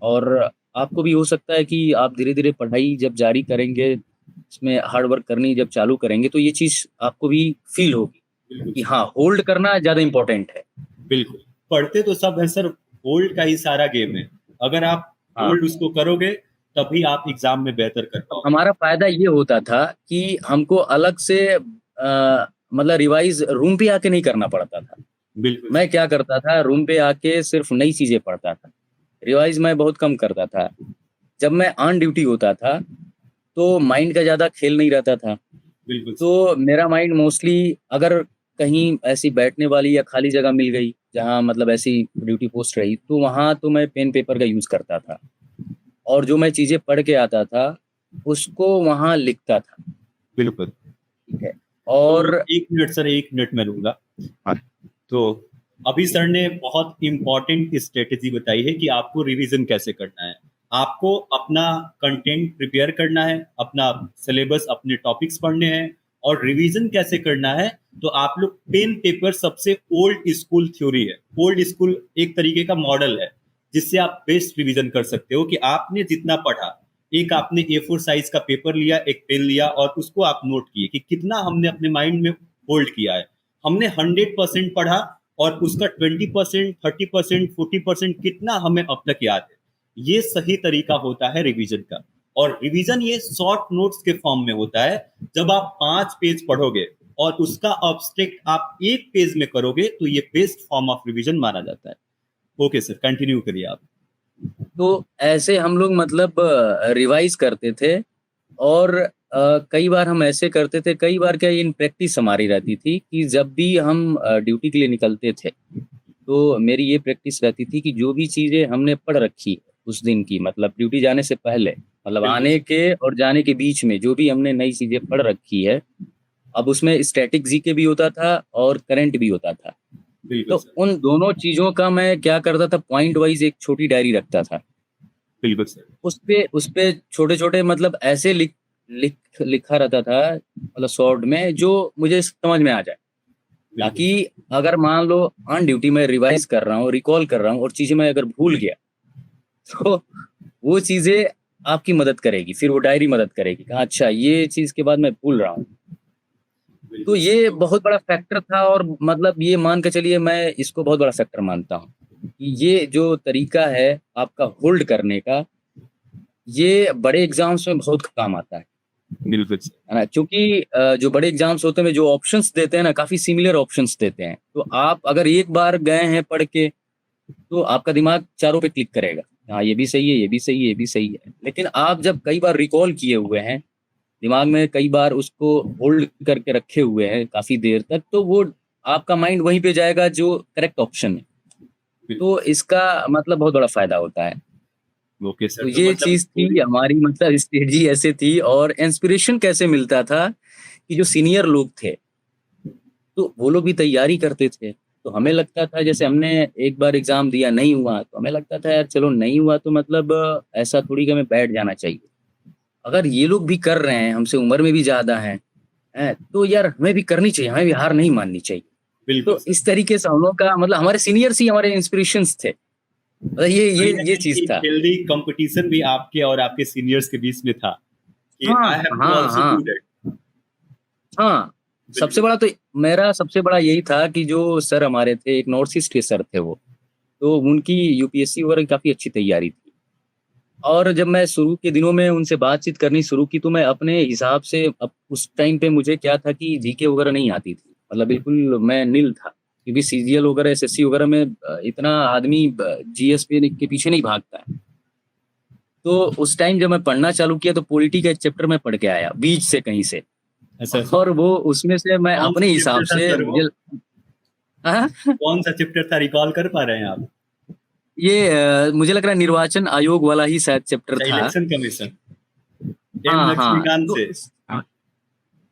S2: और आपको भी हो सकता है कि आप धीरे-धीरे पढ़ाई जब जारी करेंगे, इसमें हार्ड वर्क करनी जब चालू करेंगे, तो ये चीज़ आपको भी फ़ील होगी
S1: बिल्कुल
S2: कि
S1: सर।
S2: हाँ, होल्ड करना ज़्यादा इम्पोर्टेंट है।
S1: बिल्कुल। पढ़ते तो सब है सर, होल्ड का ही सारा गेम है। अगर आप
S2: हाँ,
S1: होल्ड उसको करोगे तभी आप एग्जाम में बेहतर कर
S2: तो
S1: पाओगे।
S2: हमारा फ़ायदा ये होता था कि हमको अलग से मतलब रिवाइज़ रूम पे आके नहीं करना पड़ता था।
S1: बिल्कुल
S2: मैं
S1: सर।
S2: क्या करता था, रूम पे आके सिर्फ़ नई चीज़ें पढ़ता था। रिवाइज़ मैं बहुत कम करता था। जब मैं ऑन ड्यूटी होता था, तो माइंड का ज़्यादा खेल नहीं रहता था।
S1: बिल्कुल सर।
S2: तो मेरा माइंड मोस्टली, अगर कहीं ऐसी बैठने वाली या खाली जगह मिल गई, जहाँ मतलब ऐसी ड्यूटी पोस्ट रही, तो वहाँ तो मैं पेन पेपर का यूज़ करता था। और जो मैं चीज़ें पढ़ के आता था, उसको वहाँ लिखता था,
S1: बिल्कुल।
S2: ठीक है?
S1: तो
S2: और
S1: 1 मिनट सर, 1 मिनट मैं लूँगा। हाँ, तो अभी सर ने बहुत इम्पोर्टेंट स्ट्रैटेजी बताई है कि आपको रिवीजन कैसे करना है। आपको अपना कंटेंट प्रिपेयर करना है, अपना सिलेबस, अपने टॉपिक्स पढ़ने हैं और रिवीजन कैसे करना है, तो आप लोग पेन पेपर सबसे ओल्ड स्कूल थ्योरी है। ओल्ड स्कूल एक तरीके का मॉडल है, जिससे आप बेस्ट रिवीजन कर सकते हो कि आपने जितना पढ़ा, एक आपने A4 साइज का पेपर लिया, एक पेन लिया और उसको आप नोट किए कि कितना हमने अपने माइंड में होल्ड किया है। हमने 100% पढ़ा और उसका 20%, 30%, 40% कितना हमें अब तक याद है। ये सही तरीका होता है रिवीजन का। और रिवीजन ये शॉर्ट नोट्स के फॉर्म में होता है। जब आप 5 पेज पढ़ोगे और उसका ऑब्स्ट्रैक्ट आप एक पेज में करोगे तो ये बेस्ट फॉर्म ऑफ रिवीजन माना जाता है। ओके सर, कंटिन्यू करिए आप।
S2: तो ऐसे हम लोग मतलब रिवाइज करते थे और कई बार हम ऐसे करते थे, कई बार क्या इन प्रैक्टिस हमारी रहती थी कि जब भी हम ड्यूटी के लिए निकलते थे तो मेरी ये प्रैक्टिस रहती थी कि जो भी चीज़ें हमने पढ़ रखी उस दिन की, मतलब ड्यूटी जाने से पहले, मतलब
S1: बिल्कुल
S2: आने के और जाने के बीच में जो भी हमने नई चीज़ें पढ़ रखी है, अब उसमें स्टैटिक जीके भी होता था और करंट भी होता था।
S1: बिल्कुल
S2: तो
S1: सर।
S2: उन दोनों चीज़ों का मैं क्या करता था, पॉइंट वाइज एक छोटी डायरी रखता था।
S1: बिल्कुल सर।
S2: उस पे छोटे-छोटे मतलब ऐसे लिखा रहता था, मतलब शॉर्ट में, जो मुझे समझ में आ जाए।
S1: बिल्कुल
S2: ताकि अगर मान लो ऑन ड्यूटी मैं रिवाइज़ कर रहा हूँ, रिकॉल कर रहा हूँ और चीज़ें मैं अगर भूल गया, तो वो चीज़ें आपकी मदद करेगी, फिर वो डायरी मदद करेगी कि अच्छा ये चीज़ के बाद मैं भूल रहा हूँ। तो
S1: बिल्कुल सर।
S2: ये बहुत बड़ा फैक्टर था और मतलब ये मान के चलिए मैं इसको बहुत बड़ा फैक्टर मानता हूँ, कि ये जो तरीका है आपका होल्ड करने का, ये बड़े एग्ज़ाम्स में बहुत काम आता
S1: बिल्कुल सर।
S2: है ना? क्योंकि जो बड़े एग्ज़ाम्स होते हैं, जो ऑप्शंस देते हैं ना, काफ़ी सिमिलर ऑप्शंस देते हैं। तो आप अगर एक बार गए हैं पढ़ के, तो आपका दिमाग चारों पे क्लिक करेगा। हाँ, ये भी सही है, ये भी सही है, ये भी सही है। लेकिन आप जब कई बार रिकॉल किए हुए हैं, दिमाग में कई बार उसको होल्ड करके रखे हुए हैं काफ़ी देर तक, तो वो आपका माइंड वहीं पे जाएगा जो करेक्ट ऑप्शन है।
S1: बिल्कुल
S2: तो इसका मतलब बहुत बड़ा फ़ायदा होता है।
S1: सर। ओके सर,
S2: तो
S1: तो
S2: ये
S1: मतलब
S2: चीज़
S1: पूरी।
S2: थी हमारी, मतलब स्ट्रेटजी ऐसे थी। और इंस्पिरेशन कैसे मिलता था कि जो सीनियर लोग थे, तो वो लोग भी तैयारी करते थे। तो हमें लगता था, जैसे हमने एक बार एग्ज़ाम दिया, नहीं हुआ, तो हमें लगता था यार चलो नहीं हुआ तो मतलब ऐसा थोड़ी कि हमें बैठ जाना चाहिए। अगर ये लोग भी कर रहे हैं, हमसे उम्र में भी ज़्यादा हैं, तो यार हमें भी करनी चाहिए, हमें भी हार नहीं माननी चाहिए।
S1: बिल्कुल
S2: तो
S1: सर।
S2: इस तरीके से हम लोग का मतलब हमारे सीनियर्स ही हमारे इंस्पिरेशंस थे। मतलब ये
S1: कहीं
S2: ये
S1: न
S2: ये
S1: कहीं
S2: चीज़
S1: एक
S2: था।
S1: हेल्दी कंपटीशन भी आपके और आपके सीनियर्स के बीच में था कि
S2: हाँ,
S1: आई हैव टू
S2: हाँ,
S1: आल्सो डू
S2: हाँ।
S1: दैट।
S2: हाँ, सबसे
S1: बिल्कुल।
S2: बड़ा तो मेरा सबसे बड़ा यही था कि जो सर हमारे थे, एक नॉर्थ ईस्ट के सर थे वो, तो उनकी यूपीएससी वगैरह की काफ़ी अच्छी तैयारी थी। और जब मैं शुरू के दिनों में उनसे बातचीत करनी शुरू की, तो मैं अपने हिसाब से, अब उस टाइम पे मुझे क्या था कि जीके वगैरह नहीं आती थी, मतलब बिल्कुल मैं नील था। क्योंकि सीजीएल वगैरह, एसएससी वगैरह में इतना आदमी जीएस के पीछे नहीं भागता है। तो उस टाइम जब मैं पढ़ना चालू किया, तो पॉलिटी का एक चैप्टर मैं पढ़ के आया बीच से कहीं से।
S1: अच्छा,
S2: और वो उसमें से मैं अपने
S1: कौन-सा
S2: हिसाब
S1: चैप्टर था
S2: से
S1: सर वो?
S2: मुझे हाँ,
S1: कौन-सा चैप्टर था, रिकॉल कर पा रहे हैं आप?
S2: ये मुझे लग रहा है निर्वाचन आयोग वाला ही शायद चैप्टर
S1: अच्छा,
S2: था।
S1: इलेक्शन कमीशन, एम
S2: हाँ, हाँ।
S1: लक्ष्मीकांत
S2: तो
S1: से।
S2: हाँ,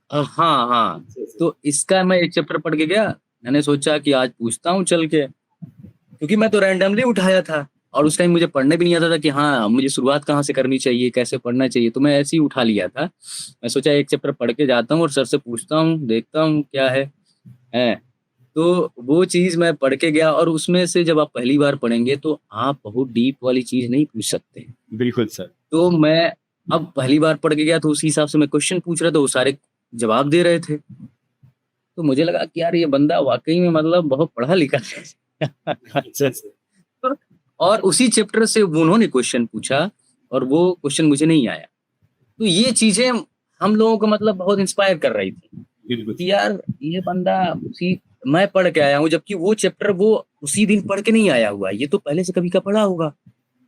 S2: हाँ।
S1: अच्छा, अच्छा।
S2: तो इसका मैं एक चैप्टर पढ़ के गया। मैंने सोचा कि आज पूछता हूँ चल के, क्योंकि मैं तो रैंडमली उठाया था और उस टाइम मुझे पढ़ने भी नहीं आता था कि हाँ, मुझे शुरुआत कहाँ से करनी चाहिए, कैसे पढ़ना चाहिए, तो मैं ऐसे ही उठा लिया था। मैं सोचा एक चैप्टर पढ़ के जाता हूँ और सर से पूछता हूँ, देखता हूँ क्या है। हैं? तो वो चीज़ मैं पढ़ के गया और उसमें से जब आप पहली बार पढ़ेंगे तो आप बहुत डीप वाली चीज़ नहीं पूछ सकते।
S1: बिल्कुल सर।
S2: तो मैं अब पहली बार पढ़ के गया, तो उसी हिसाब से मैं क्वेश्चन पूछ रहा था, वो सारे जवाब दे रहे थे। तो मुझे लगा कि यार ये बंदा वाक़ई में मतलब बहुत पढ़ा लिखा है।
S1: अच्छा, अच्छा।
S2: और उसी चैप्टर से उन्होंने क्वेश्चन पूछा और वो क्वेश्चन मुझे नहीं आया। तो ये चीज़ें हम लोगों को मतलब बहुत इंस्पायर कर रही थी
S1: बिल्कुल
S2: कि
S1: सर।
S2: यार ये बंदा उसी मैं पढ़ के आया हूँ, जबकि वो चैप्टर वो उसी दिन पढ़ के नहीं आया हुआ है, ये तो पहले से कभी का पढ़ा होगा।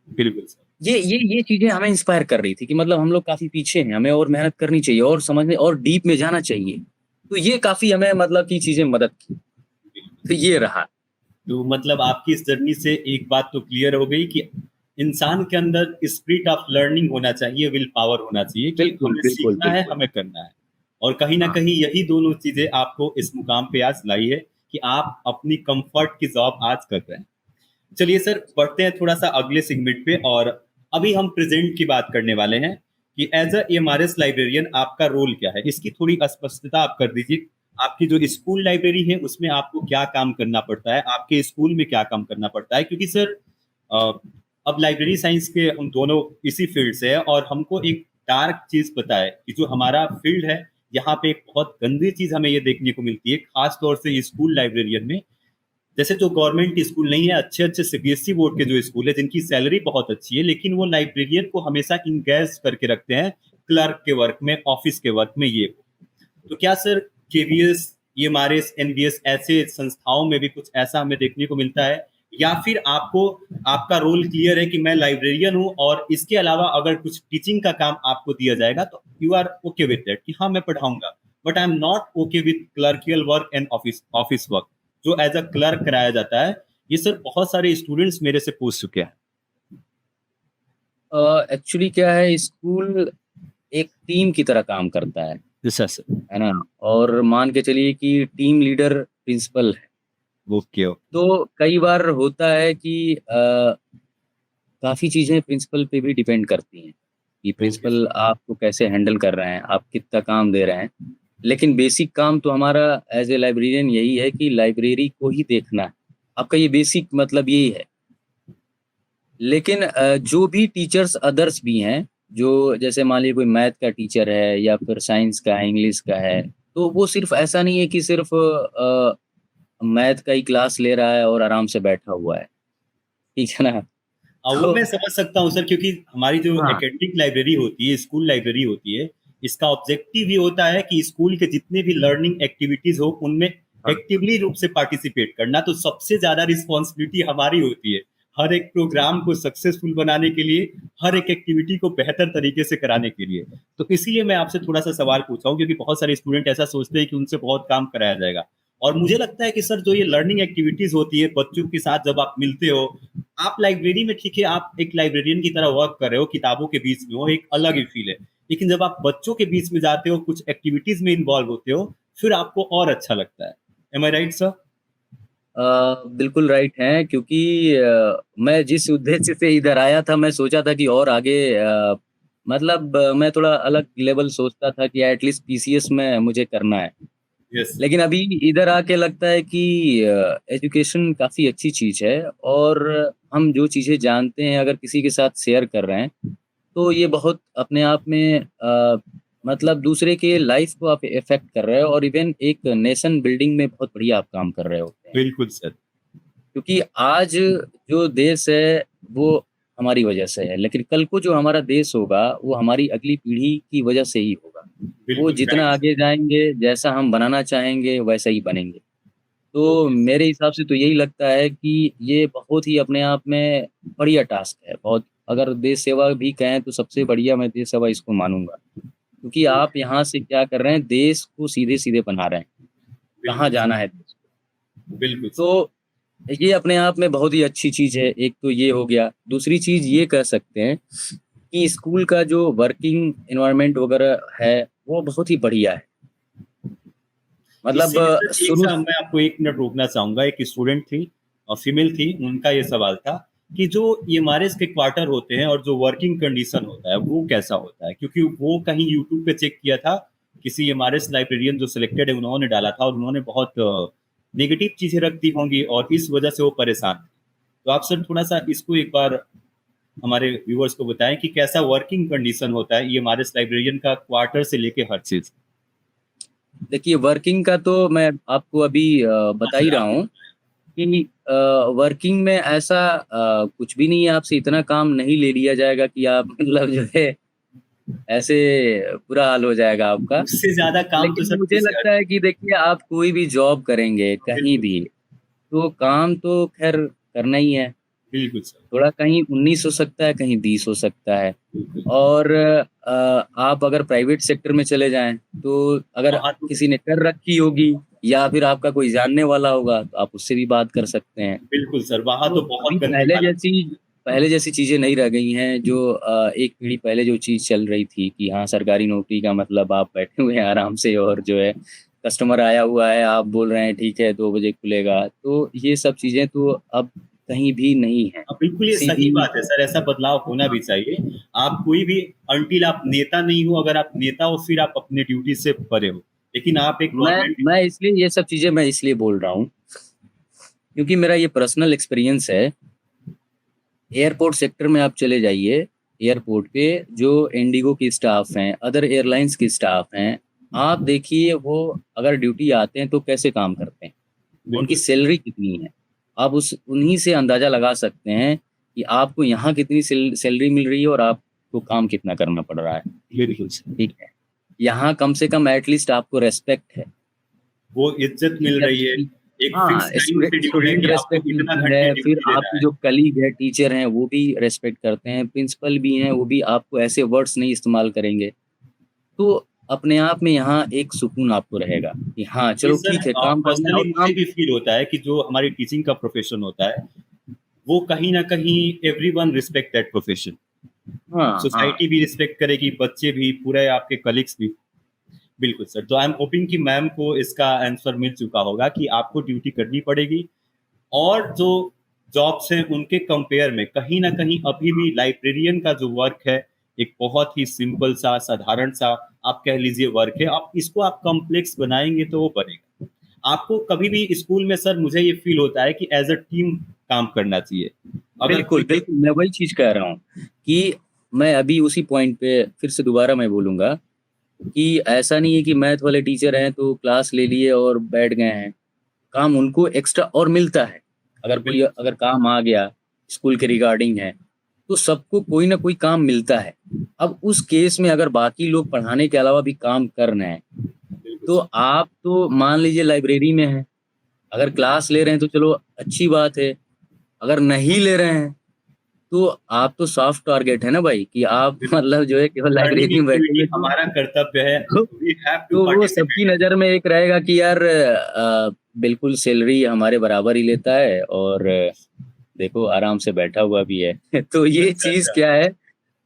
S1: बिल्कुल सर।
S2: ये चीज़ें हमें इंस्पायर कर रही थी कि मतलब हम लोग काफ़ी पीछे हैं, हमें और मेहनत करनी चाहिए और समझने और डीप में जाना चाहिए। तो ये काफ़ी हमें मतलब की चीज़ें मदद की। तो ये रहा।
S1: तो मतलब आपकी इस जर्नी से एक बात तो क्लियर हो गई कि इंसान के अंदर स्पिरिट ऑफ लर्निंग होना चाहिए, विल पावर होना चाहिए कि
S2: बिल्कुल,
S1: हमें
S2: बिल्कुल,
S1: सीखना है,
S2: बिल्कुल।
S1: हमें करना है। और कहीं न
S2: हाँ,
S1: कहीं यही दोनों चीज़ें आपको इस मुकाम पे आज लाई है कि आप अपनी कम्फर्ट की जॉब आज कर रहे हैं। चलिए सर, बढ़ते हैं थोड़ा-सा अगले सेगमेंट पे और अभी हम प्रेज़ेंट की बात करने वाले हैं कि एज़ अ एमआरएस लाइब्रेरियन आपका रोल क्या है? इसकी थोड़ी स्पष्टता आप कर दीजिए। आपकी जो स्कूल लाइब्रेरी है, उसमें आपको क्या काम करना पड़ता है? आपके स्कूल में क्या काम करना पड़ता है? क्योंकि सर अ, अब लाइब्रेरी साइंस के हम दोनों इसी फील्ड से हैं और हमको एक डार्क चीज़ पता है कि जो हमारा फील्ड है, यहाँ पे एक बहुत गंदी चीज़ हमें ये देखने को मिलती है, ख़ास तौर से स्कूल लाइब्रेरियन में। जैसे जो गवर्नमेंट स्कूल नहीं है, अच्छे-अच्छे सीबीएसई बोर्ड के जो स्कूल है, जिनकी सैलरी बहुत अच्छी है, लेकिन वो लाइब्रेरियन को हमेशा एंगेज करके रखते हैं, क्लर्क के वर्क में, ऑफिस के वर्क में ये। तो क्या सर केवीएस, ईएमआरएस, एनबीएस ऐसे संस्थाओं में भी कुछ ऐसा हमें देखने को मिलता है, या फिर आपको आपका रोल क्लियर है कि मैं लाइब्रेरियन हूँ और इसके अलावा अगर कुछ टीचिंग का काम आपको दिया जाएगा तो you are okay with that कि हाँ मैं पढ़ाऊंगा, but I am not okay with clerical work and office office work जो एज अ क्लर्क कराया जाता है। ये सर बहुत सारे स्टूडेंट्स मेरे से पूछ चुके हैं।
S2: एक्चुअली क्या है, स्कूल एक टीम की तरह काम करता है
S1: सर
S2: ना? और मान के चलिए कि टीम लीडर प्रिंसिपल है।
S1: ओके
S2: तो कई बार होता है कि काफ़ी चीज़ें प्रिंसिपल पे भी डिपेंड करती हैं कि प्रिंसिपल आपको कैसे हैंडल कर रहे हैं, आप कितना काम दे रहे हैं। लेकिन बेसिक काम तो हमारा एज ए लाइब्रेरियन यही है कि लाइब्रेरी को ही देखना है। आपका ये बेसिक मतलब यही है। लेकिन जो भी टीचर्स अदर्स भी हैं, जो जैसे मान लीजिए कोई मैथ का टीचर है या फिर साइंस का, इंग्लिश का है, तो वो सिर्फ ऐसा नहीं है कि सिर्फ मैथ का ही क्लास ले रहा है और आराम से बैठा हुआ है, ठीक है ना?
S1: वो
S2: तो
S1: मैं समझ सकता हूँ सर, क्योंकि हमारी जो
S2: हाँ,
S1: एकेडमिक लाइब्रेरी होती है, स्कूल लाइब्रेरी होती है, इसका ऑब्जेक्टिव ये होता है कि स्कूल के जितने भी लर्निंग एक्टिविटीज हो उनमें
S2: हाँ,
S1: एक्टिवली रूप से पार्टिसिपेट करना, तो सबसे ज्यादा रिस्पॉन्सिबिलिटी हमारी होती है हर एक प्रोग्राम को सक्सेसफुल बनाने के लिए, हर एक एक्टिविटी को बेहतर तरीके से कराने के लिए। तो इसीलिए मैं आपसे थोड़ा सा सवाल पूछा हूँ, क्योंकि बहुत सारे स्टूडेंट ऐसा सोचते हैं कि उनसे बहुत काम कराया जाएगा। और मुझे लगता है कि सर जो ये लर्निंग एक्टिविटीज होती है बच्चों के साथ जब आप मिलते हो, आप लाइब्रेरी में ठीक है आप एक लाइब्रेरियन की तरह वर्क कर रहे हो, किताबों के बीच में हो, एक अलग ही फील है। लेकिन जब आप बच्चों के बीच में जाते हो, कुछ एक्टिविटीज में इन्वॉल्व होते हो, फिर आपको और अच्छा लगता है। एम आई राइट सर?
S2: बिल्कुल राइट हैं, क्योंकि मैं जिस उद्देश्य से इधर आया था, मैं सोचा था कि और आगे मतलब मैं थोड़ा अलग लेवल सोचता था कि एटलीस्ट पीसीएस में मुझे करना है।
S1: यस।
S2: लेकिन अभी इधर आके लगता है कि एजुकेशन काफ़ी अच्छी चीज़ है, और हम जो चीज़ें जानते हैं अगर किसी के साथ शेयर कर रहे हैं, तो ये बहुत अपने आप में मतलब दूसरे के लाइफ को आप इफ़ेक्ट कर रहे हो, और इवन एक नेशन बिल्डिंग में बहुत बढ़िया आप काम कर रहे होते हैं।
S1: बिल्कुल सर।
S2: क्योंकि आज जो देश है वो हमारी वजह से है, लेकिन कल को जो हमारा देश होगा वो हमारी अगली पीढ़ी की वजह से ही होगा। वो
S1: बिल्कुल
S2: जितना
S1: राइट
S2: आगे जाएँगे, जैसा हम बनाना चाहेंगे वैसा ही बनेंगे। तो
S1: ओके।
S2: मेरे हिसाब से तो यही लगता है कि ये बहुत ही अपने आप में बढ़िया टास्क है। बहुत, अगर देश सेवा भी कहें तो सबसे बढ़िया मैं देश सेवा इसको मानूँगा। क्योंकि आप यहाँ से क्या कर रहे हैं, देश को सीधे-सीधे बना रहे हैं। कहाँ
S1: बिल्कुल
S2: जाना
S1: सर।
S2: है देश को।
S1: बिल्कुल सर।
S2: तो ये अपने आप में बहुत ही अच्छी चीज़ है। एक तो ये हो गया। दूसरी चीज़ ये कह सकते हैं कि स्कूल का जो वर्किंग एनवायरनमेंट वगैरह है, वो बहुत ही बढ़िया है। मतलब
S1: इससे भी सर एक
S2: शुरू
S1: सा मैं आपको एक मिनट रोकना चाहूंगा। एक स्टूडेंट थी और फीमेल थी, उनका ये सवाल था कि जो ये एमआरएस के क्वार्टर होते हैं और जो वर्किंग कंडीशन होता है वो कैसा होता है, क्योंकि वो कहीं यूट्यूब पे चेक किया था, किसी एमआरएस लाइब्रेरियन जो सिलेक्टेड है उन्होंने डाला था और उन्होंने बहुत नेगेटिव चीजें रख दी होंगी और इस वजह से वो परेशान थे। तो आप सर थोड़ा सा इसको एक बार हमारे व्यूअर्स को बताएं कि कैसा वर्किंग कंडीशन होता है ये एमआरएस लाइब्रेरियन का, क्वार्टर से लेके हर चीज।
S2: देखिए, वर्किंग का तो मैं आपको अभी
S1: हाँ
S2: बता ही
S1: सर
S2: रहा
S1: आप।
S2: हूँ कि वर्किंग में ऐसा कुछ भी नहीं है। आपसे इतना काम नहीं ले लिया जाएगा कि आप मतलब जो है ऐसे बुरा हाल हो जाएगा आपका।
S1: उससे ज्यादा काम तो
S2: लेकिन
S1: सर
S2: मुझे
S1: किसी।
S2: लगता है कि देखिए, आप कोई भी जॉब करेंगे कहीं
S1: बिल्कुल।
S2: भी, तो काम तो ख़ैर करना ही है।
S1: बिल्कुल सर।
S2: थोड़ा कहीं 19 हो सकता है, कहीं 20 हो सकता है।
S1: बिल्कुल।
S2: और आप अगर प्राइवेट सेक्टर में चले जाएँ, तो अगर
S1: वहाँ तो
S2: किसी ने कर रखी होगी या फिर आपका कोई जानने वाला होगा, तो आप उससे भी बात कर सकते हैं।
S1: बिल्कुल सर, वहाँ
S2: तो
S1: तो
S2: अभी
S1: बहुत गंदी हालत।
S2: पहले जैसी चीज़ें नहीं रह गई हैं, जो एक पीढ़ी पहले जो चीज़ चल रही थी कि हाँ, सरकारी नौकरी का मतलब आप बैठे हुए हैं आराम से, और जो है कस्टमर आया हुआ है, आप बोल रहे हैं ठीक है 2 बजे खुलेगा। तो ये सब चीज़ें तो अब कहीं भी नहीं हैं।
S1: बिल्कुल ये
S2: किसी
S1: सही
S2: भी
S1: बात है सर, ऐसा बदलाव होना भी चाहिए। आप कोई भी, अंटिल आप नेता नहीं हो, अगर आप नेता हो फिर आप अपने ड्यूटी से परे हो, लेकिन आप एक
S2: मैं
S1: गवर्नमेंट।
S2: मैं इसलिए ये सब चीज़ें मैं इसलिए बोल रहा हूँ, क्योंकि मेरा ये पर्सनल एक्सपीरियंस है। एयरपोर्ट सेक्टर में आप चले जाइए, एयरपोर्ट पे जो इंडिगो की स्टाफ हैं, अदर एयरलाइंस की स्टाफ हैं, आप देखिए वो अगर ड्यूटी आते हैं तो कैसे काम करते हैं, उनकी
S1: बिल्कुल सर।
S2: सैलरी कितनी है। आप उस उन्हीं से अंदाज़ा लगा सकते हैं कि आपको यहाँ कितनी सैलरी मिल रही है और आपको काम कितना करना पड़ रहा है,
S1: बिल्कुल सर।
S2: ठीक है। यहाँ कम से कम एटलीस्ट आपको रिस्पेक्ट है।
S1: वो इज्जत मिल रही है,
S2: टीचर
S1: एक
S2: हाँ,
S1: फिक्स टाइम शेड्यूल है
S2: स्टूडेंट
S1: कि आपको
S2: रेस्पेक्ट
S1: इतना
S2: मिलती
S1: घंटे
S2: है, फिर
S1: ड्यूटी देना
S2: आपके
S1: है।
S2: जो कलीग है, टीचर हैं, वो भी रेस्पेक्ट करते हैं, प्रिंसिपल भी हैं, वो भी आपको ऐसे वर्ड्स नहीं इस्तेमाल करेंगे। तो अपने आप में यहाँ एक सुकून आपको रहेगा कि हाँ,
S1: जी
S2: चलो
S1: सर,
S2: ठीक है, काम करना है
S1: पर्सनली
S2: और
S1: मुझे
S2: काम
S1: भी फील होता है कि जो हमारी टीचिंग का प्रोफेशन होता है, वो कहीं न कहीं एवरीवन रिस्पेक्ट दैट प्रोफेशन।
S2: हाँ, हाँ,
S1: सोसाइटी भी रिस्पेक्ट करेगी, बच्चे भी, पूरे आपके कलीग्स भी। बिल्कुल सर, तो आई एम होपिंग कि मैम को इसका आंसर मिल चुका होगा कि आपको ड्यूटी करनी पड़ेगी, और जो जॉब्स हैं उनके कंपेयर में कहीं न कहीं अभी भी लाइब्रेरियन का जो वर्क है, एक बहुत ही सिंपल सा, साधारण सा आप कह लीजिए वर्क है। आप इसको आप कॉम्प्लेक्स बनाएँगे तो वो बनेगा। आपको कभी भी स्कूल में सर मुझे ये फ़ील होता है कि एज़ अ टीम काम करना चाहिए। अगर
S2: बिल्कुल,
S1: कोई
S2: बिल्कुल, मैं वही चीज़ कह रहा हूँ कि मैं अभी उसी पॉइंट पे फिर से दोबारा मैं बोलूँगा कि ऐसा नहीं है कि मैथ वाले टीचर हैं, तो क्लास ले लिए और बैठ गए हैं। काम उनको एक्स्ट्रा और मिलता है।
S1: बिल्कुल
S2: अगर काम आ गया, स्कूल के रिगार्डिंग है, तो सबको कोई ना कोई काम मिलता है। अब उस केस में अगर बाकी लोग पढ़ाने के अलावा भी काम कर रहे हैं,
S1: बिल्कुल
S2: तो
S1: सर।
S2: आप तो मान लीजिए लाइब्रेरी में हैं, अगर क्लास ले रहे हैं तो चलो अच्छी बात है, अगर नहीं ले रहे हैं, तो आप तो सॉफ्ट टारगेट है ना भाई कि आप मतलब जो है केवल
S1: लर्निंग
S2: लाइब्रेरी में बैठे
S1: एक्टिविटी
S2: हुए
S1: हमारा कर्तव्य है,
S2: तो
S1: वी हैव टू
S2: तो वो सबकी
S1: पार्टिसिपेट।
S2: नज़र में एक रहेगा कि यार बिल्कुल सैलरी हमारे बराबर ही लेता है और देखो आराम से बैठा हुआ भी है। तो ये
S1: अच्छा,
S2: चीज़
S1: अच्छा।
S2: क्या है,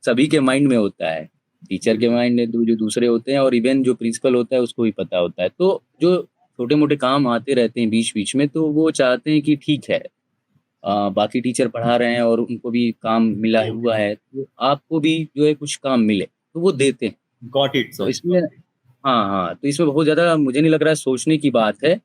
S2: सभी के माइंड में होता है। टीचर के
S1: बिल्कुल,
S2: माइंड में जो दूसरे होते हैं और इवन जो प्रिंसिपल होता है उसको भी पता होता है। तो जो छोटे-मोटे काम आते रहते हैं बीच-बीच में तो वो चाहते हैं कि ठीक है बाकी टीचर पढ़ा रहे हैं और उनको भी काम मिला हुआ है, तो आपको भी जो है कुछ काम मिले, तो वो देते हैं।
S1: गॉट इट
S2: तो
S1: सर,
S2: इसमें
S1: गॉट इट।
S2: हाँ, हाँ, तो इसमें बहुत ज़्यादा मुझे नहीं लग रहा है सोचने की बात है।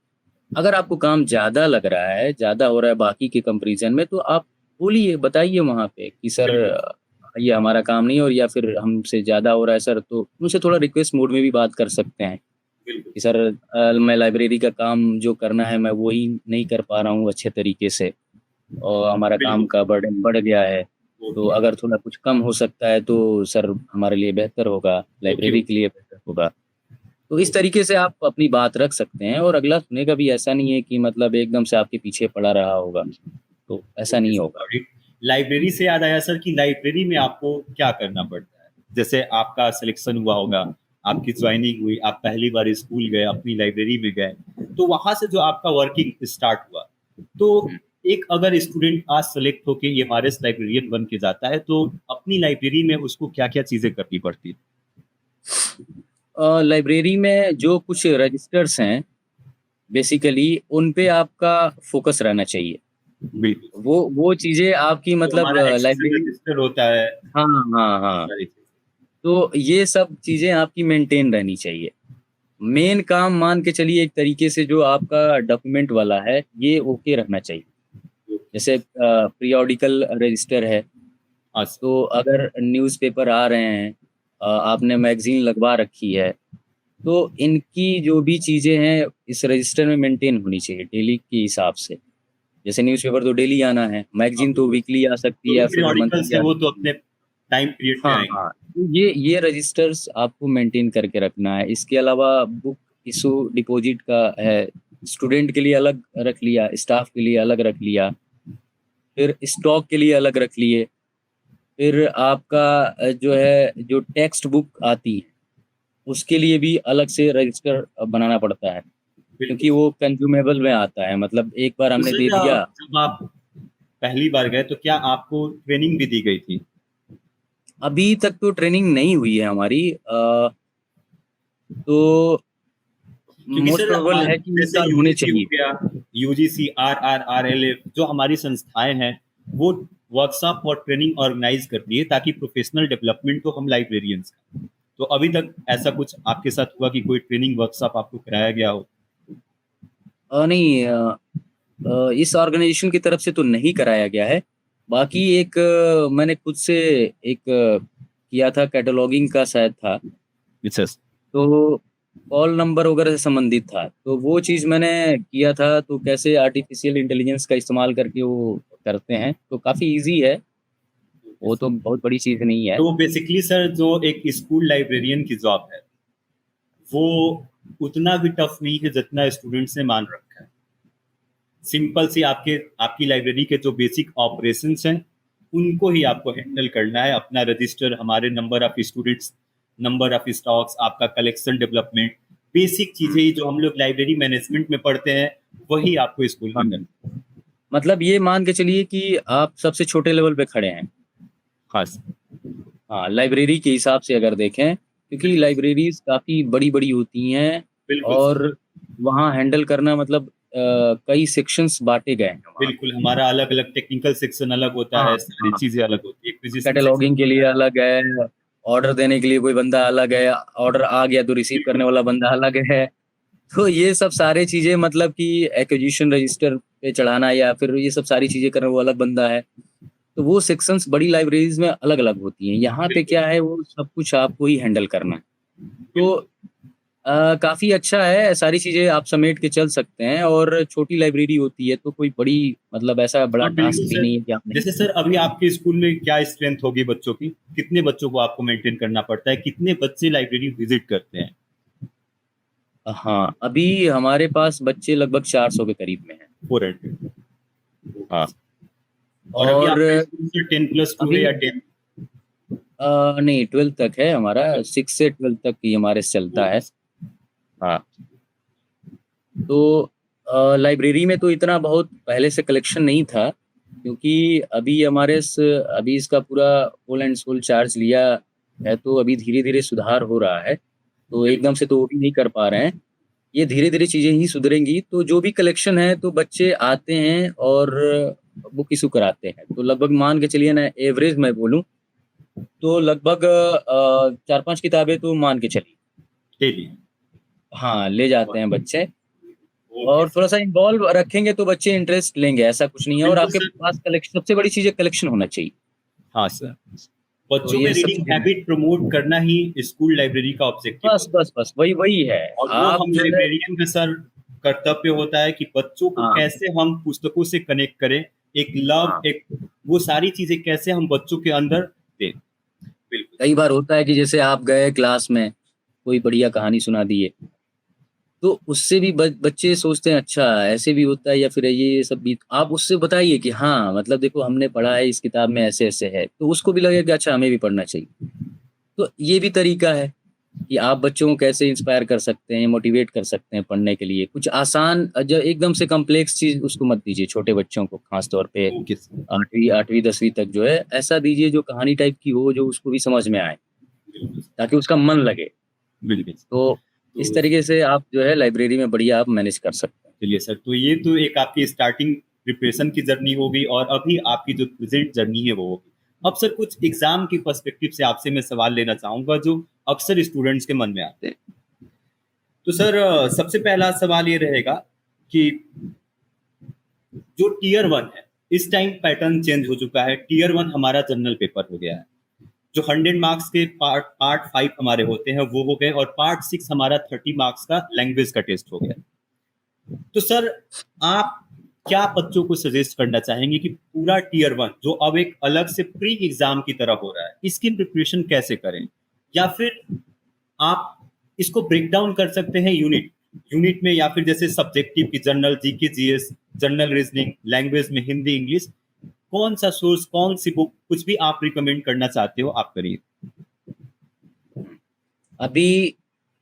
S2: अगर आपको काम ज़्यादा लग रहा है, ज़्यादा हो रहा है बाकी के कंपैरिज़न में, तो आप बोलिए, बताइए वहाँ पे कि सर
S1: बिल्कुल,
S2: ये हमारा काम नहीं है और या फिर हमसे ज़्यादा हो रहा है सर, तो उनसे थोड़ा रिक्वेस्ट मोड में भी बात कर सकते हैं
S1: बिल्कुल,
S2: कि सर मैं लाइब्रेरी का काम जो करना है, मैं वही नहीं कर पा रहा हूँ अच्छे तरीके से और हमारा काम
S1: बिल्कुल।
S2: का बर्डन बढ़ गया है। तो
S1: ओके,
S2: अगर थोड़ा कुछ कम हो सकता है, तो सर हमारे लिए बेहतर होगा,
S1: ओके,
S2: लाइब्रेरी के लिए बेहतर होगा। तो इस
S1: ओके।
S2: तरीके से आप अपनी बात रख सकते हैं और अगला सुनेगा भी ऐसा नहीं है कि मतलब एकदम से आपके पीछे पड़ा रहा होगा, तो ऐसा
S1: ओके
S2: नहीं
S1: सर,
S2: होगा।
S1: Got it. लाइब्रेरी से याद आया सर कि लाइब्रेरी में आपको क्या करना पड़ता है? जैसे आपका सिलेक्शन हुआ होगा, आपकी जॉइनिंग हुई, आप पहली बार स्कूल गए, अपनी लाइब्रेरी में गए, तो वहाँ से जो आपका वर्किंग स्टार्ट हुआ, तो
S2: हुँ।
S1: एक अगर स्टूडेंट आज सेलेक्ट होके एमआरएस लाइब्रेरियन बन के जाता है, तो अपनी लाइब्रेरी में उसको क्या-क्या चीज़ें करनी पड़ती हैं?
S2: लाइब्रेरी में जो कुछ रजिस्टर्स हैं, बेसिकली उन पे आपका फ़ोकस रहना चाहिए।
S1: बिल्कुल,
S2: वो चीज़ें आपकी
S1: जो
S2: मतलब
S1: हमारा एक्सेशन
S2: लाइब्रेरी
S1: रजिस्टर होता है,
S2: हाँ, हाँ,
S1: ये
S2: हाँ।
S1: सारी चीज़ें।
S2: तो ये सब चीज़ें आपकी मेंटेन रहनी चाहिए। मेन काम मान के चलिए एक तरीके से जो आपका डॉक्यूमेंट वाला है, ये ओके रहना चाहिए। जैसे पीरियोडिकल रजिस्टर है,
S1: हाँ सर,
S2: तो अगर न्यूज़पेपर आ रहे हैं आपने मैगज़ीन लगवा रखी है, तो इनकी जो भी चीज़ें हैं, इस रजिस्टर में मेंटेन होनी चाहिए डेली के हिसाब से। जैसे न्यूज़पेपर तो डेली आना है,
S1: हाँ
S2: मैगज़ीन तो
S1: बिल्कुल।
S2: वीकली आ सकती
S1: जो
S2: है
S1: भी
S2: या फिर
S1: पीरियोडिकल्स
S2: मंथली
S1: है
S2: आ
S1: वो तो
S2: सकती है।
S1: अपने टाइम पीरियड पे
S2: हाँ,
S1: आएँगे।
S2: हाँ। तो ये रजिस्टर्स आपको मेंटेन करके रखना है। इसके अलावा बुक इश्यू डिपॉज़िट का है, स्टूडेंट के लिए अलग रख लिया, स्टाफ के लिए अलग रख लिया, फिर स्टॉक के लिए अलग रख लिए, फिर आपका जो है जो टेक्स्ट बुक आती है, उसके लिए भी अलग से रजिस्टर बनाना पड़ता है,
S1: बिल्कुल
S2: क्योंकि
S1: सर।
S2: वो कंज़्यूमेबल में आता है। मतलब एक बार
S1: तो
S2: हमने
S1: सर
S2: दे दिया
S1: जब आप पहली बार गए तो क्या आपको ट्रेनिंग भी दी गई थी?
S2: अभी तक तो ट्रेनिंग नहीं हुई है हमारी तो
S1: क्योंकि
S2: मोस्ट
S1: सर
S2: प्रोबेबल है कि इस
S1: जैसे
S2: साल होने
S1: यूजीसी हो
S2: चाहिए।
S1: गया, यूजीसी, आरआरआरएलएफ जो हमारी संस्थाएँ हैं, वो वर्कशॉप और ट्रेनिंग ऑर्गेनाइज़ करती है ताकि प्रोफेशनल डेवलपमेंट हो हम लाइब्रेरियंस का। तो अभी तक ऐसा कुछ आपके साथ हुआ कि कोई ट्रेनिंग वर्कशॉप आपको कराया गया हो?
S2: नहीं इस ऑर्गेनाइजेशन की तरफ से तो नहीं कराया गया है। बाकी एक मैंने खुद से एक किया था कैटलॉगिंग का शायद था,
S1: अच्छा।
S2: तो कॉल नंबर वगैरह से संबंधित था। तो वो चीज़ मैंने किया था, तो कैसे आर्टिफ़िशियल इंटेलिजेंस का इस्तेमाल करके वो करते हैं, तो काफ़ी ईज़ी है, वो तो बहुत बड़ी चीज़ नहीं है।
S1: तो बेसिकली सर जो एक स्कूल लाइब्रेरियन की जॉब है, वो उतना भी टफ नहीं है जितना स्टूडेंट्स ने मान रखा है। सिंपल सी आपकी लाइब्रेरी के जो बेसिक ऑपरेशंस हैं उनको ही आपको हैंडल करना है। अपना रजिस्टर, हमारे number of students, number of stocks, आपका कलेक्शन डेवलपमेंट, बेसिक चीजें ही जो हम लोग लाइब्रेरी मैनेजमेंट में पढ़ते हैं वही आपको स्कूल में करना है।
S2: मतलब ये मान के चलिए कि आप सबसे छोटे लेवल पे खड़े हैं।
S1: खास
S2: हाँ, लाइब्रेरी के हिसाब से अगर देखें, क्योंकि लाइब्रेरीज काफ़ी बड़ी-बड़ी होती हैं
S1: बिल्कुल
S2: और वहाँ हैंडल करना मतलब कई सेक्शंस बाँटे गए हैं वहाँ।
S1: बिल्कुल, हमारा अलग अलग टेक्निकल सेक्शन अलग होता
S2: हाँ,
S1: है, सारी
S2: हाँ।
S1: चीजें अलग होती है। एक्विजिशन
S2: कैटलॉगिंग के लिए अलग है, ऑर्डर देने के लिए कोई बंदा अलग है, ऑर्डर आ गया तो रिसीव करने वाला बंदा अलग है। तो ये सब सारी चीज़ें मतलब कि एक्विजिशन रजिस्टर पे चढ़ाना या फिर ये सब सारी चीज़ें करना वो अलग बंदा है। तो वो सेक्शंस बड़ी लाइब्रेरीज में अलग-अलग होती हैं। यहाँ पे क्या है वो सब कुछ आपको ही हैंडल करना है। तो काफ़ी अच्छा है, सारी चीज़ें आप समेट के चल सकते हैं और छोटी लाइब्रेरी होती है तो कोई बड़ी मतलब ऐसा बड़ा
S1: हाँ, बिल्कुल
S2: टास्क भी
S1: सर।
S2: नहीं है कि आप नहीं
S1: जैसे सर अभी आपके स्कूल में क्या स्ट्रेंथ होगी बच्चों की? कितने बच्चों को आपको मेंटेन करना पड़ता है? कितने बच्चे लाइब्रेरी विजिट करते हैं?
S2: हाँ, अभी हमारे पास बच्चे लगभग 400 के करीब में हैं।
S1: 400।
S2: हाँ।
S1: और अभी
S2: और
S1: आपका स्कूल से 10+2 है
S2: अभी
S1: या 10?
S2: नहीं 12th तक है हमारा, 6 से 12th तक ही हमारे से चलता है। हाँ। तो लाइब्रेरी में तो इतना बहुत पहले से कलेक्शन नहीं था, क्योंकि अभी इसका पूरा फुल एंड फुल चार्ज लिया है, तो अभी धीरे-धीरे सुधार हो रहा है। तो एकदम से तो वो भी नहीं कर पा रहे हैं। ये धीरे-धीरे चीज़ें ही सुधरेंगी, तो जो भी कलेक्शन है तो बच्चे आते हैं और बुक इश्यू कराते हैं। तो लगभग मान के चलिए ना, एवरेज मैं बोलूँ तो लगभग 4-5 किताबें तो मान के चलिए।
S1: डेली।
S2: हाँ, ले जाते हैं बच्चे।
S1: ओके
S2: और
S1: सर।
S2: थोड़ा-सा इन्वॉल्व रखेंगे तो बच्चे इंटरेस्ट लेंगे, ऐसा कुछ नहीं है। और
S1: बिल्कुल
S2: आपके
S1: सर।
S2: पास कलेक्शन, सबसे बड़ी चीज़ है कलेक्शन होना चाहिए।
S1: हाँ सर।
S2: तो
S1: बच्चों में
S2: ये सब
S1: रीडिंग
S2: चीज़ें
S1: हैबिट प्रमोट करना ही स्कूल लाइब्रेरी का ऑब्जेक्टिव
S2: बस,
S1: होता
S2: बस, बस वही वही है।
S1: है। और वो
S2: आप
S1: हम
S2: जो है
S1: लाइब्रेरियन का सर कर्तव्य होता है कि बच्चों को
S2: हाँ,
S1: कैसे हम पुस्तकों से कनेक्ट करें, एक लव,
S2: हाँ।
S1: एक वो सारी चीजें कैसे हम बच्चों के अंदर दें। बिल्कुल
S2: कई बार होता है कि जैसे आप गए क्लास में, कोई बढ़िया कहानी सुना दिए, तो उससे भी बच्चे सोचते हैं अच्छा ऐसे भी होता है या फिर ये सब भी। आप उससे बताइए कि हाँ, मतलब देखो हमने पढ़ा है इस किताब में ऐसे-ऐसे है, तो उसको भी लगेगा कि अच्छा हमें भी पढ़ना चाहिए। तो ये भी तरीका है कि आप बच्चों को कैसे इंस्पायर कर सकते हैं, मोटिवेट कर सकते हैं पढ़ने के लिए। कुछ आसान ज एकदम से कॉम्प्लेक्स चीज़ उसको मत दीजिए छोटे बच्चों को, ख़ास तौर पे
S1: ओके सर।
S2: 8वीं 10वीं तक जो है, ऐसा दीजिए जो कहानी टाइप की हो, जो उसको भी समझ में आए,
S1: बिल्कुल
S2: ताकि उसका मन लगे।
S1: बिल्कुल।
S2: तो इस
S1: तो
S2: तरीके से आप जो है लाइब्रेरी में बढ़िया आप मैनेज कर सकते हैं।
S1: चलिए सर, तो ये तो एक आपकी स्टार्टिंग प्रिपरेशन की जर्नी होगी और अभी आपकी जो प्रेजेंट जर्नी है वो होगी। अब सर कुछ एग्जाम की पर्सपेक्टिव से आपसे मैं सवाल लेना चाहूंगा जो अक्सर स्टूडेंट्स के मन में आते हैं। तो सर सबसे पहला सवाल ये रहेगा कि जो टीयर 1 है, इस टाइम पैटर्न चेंज हो चुका है। टीयर 1 हमारा जनरल पेपर हो गया है। जो 100 मार्क्स के पार्ट पार्ट 5 हमारे होते हैं वो हो गए और पार्ट 6 हमारा 30 मार्क्स का लैंग्वेज का टेस्ट हो गया। तो सर आप क्या बच्चों को सजेस्ट करना चाहेंगे कि पूरा टीयर 1 जो अब एक अलग से प्री एग्जाम की तरह हो रहा है, इसकी प्रिपरेशन कैसे करें? या फिर आप इसको ब्रेक डाउन कर सकते हैं यूनिट यूनिट में, या फिर जैसे सब्जेक्टिव की general, GK, GS, general reasoning, language में हिंदी, इंग्लिश, कौन सा सोर्स, कौन सी बुक, कुछ भी आप रिकमेंड करना चाहते हो आप करिए।
S2: अभी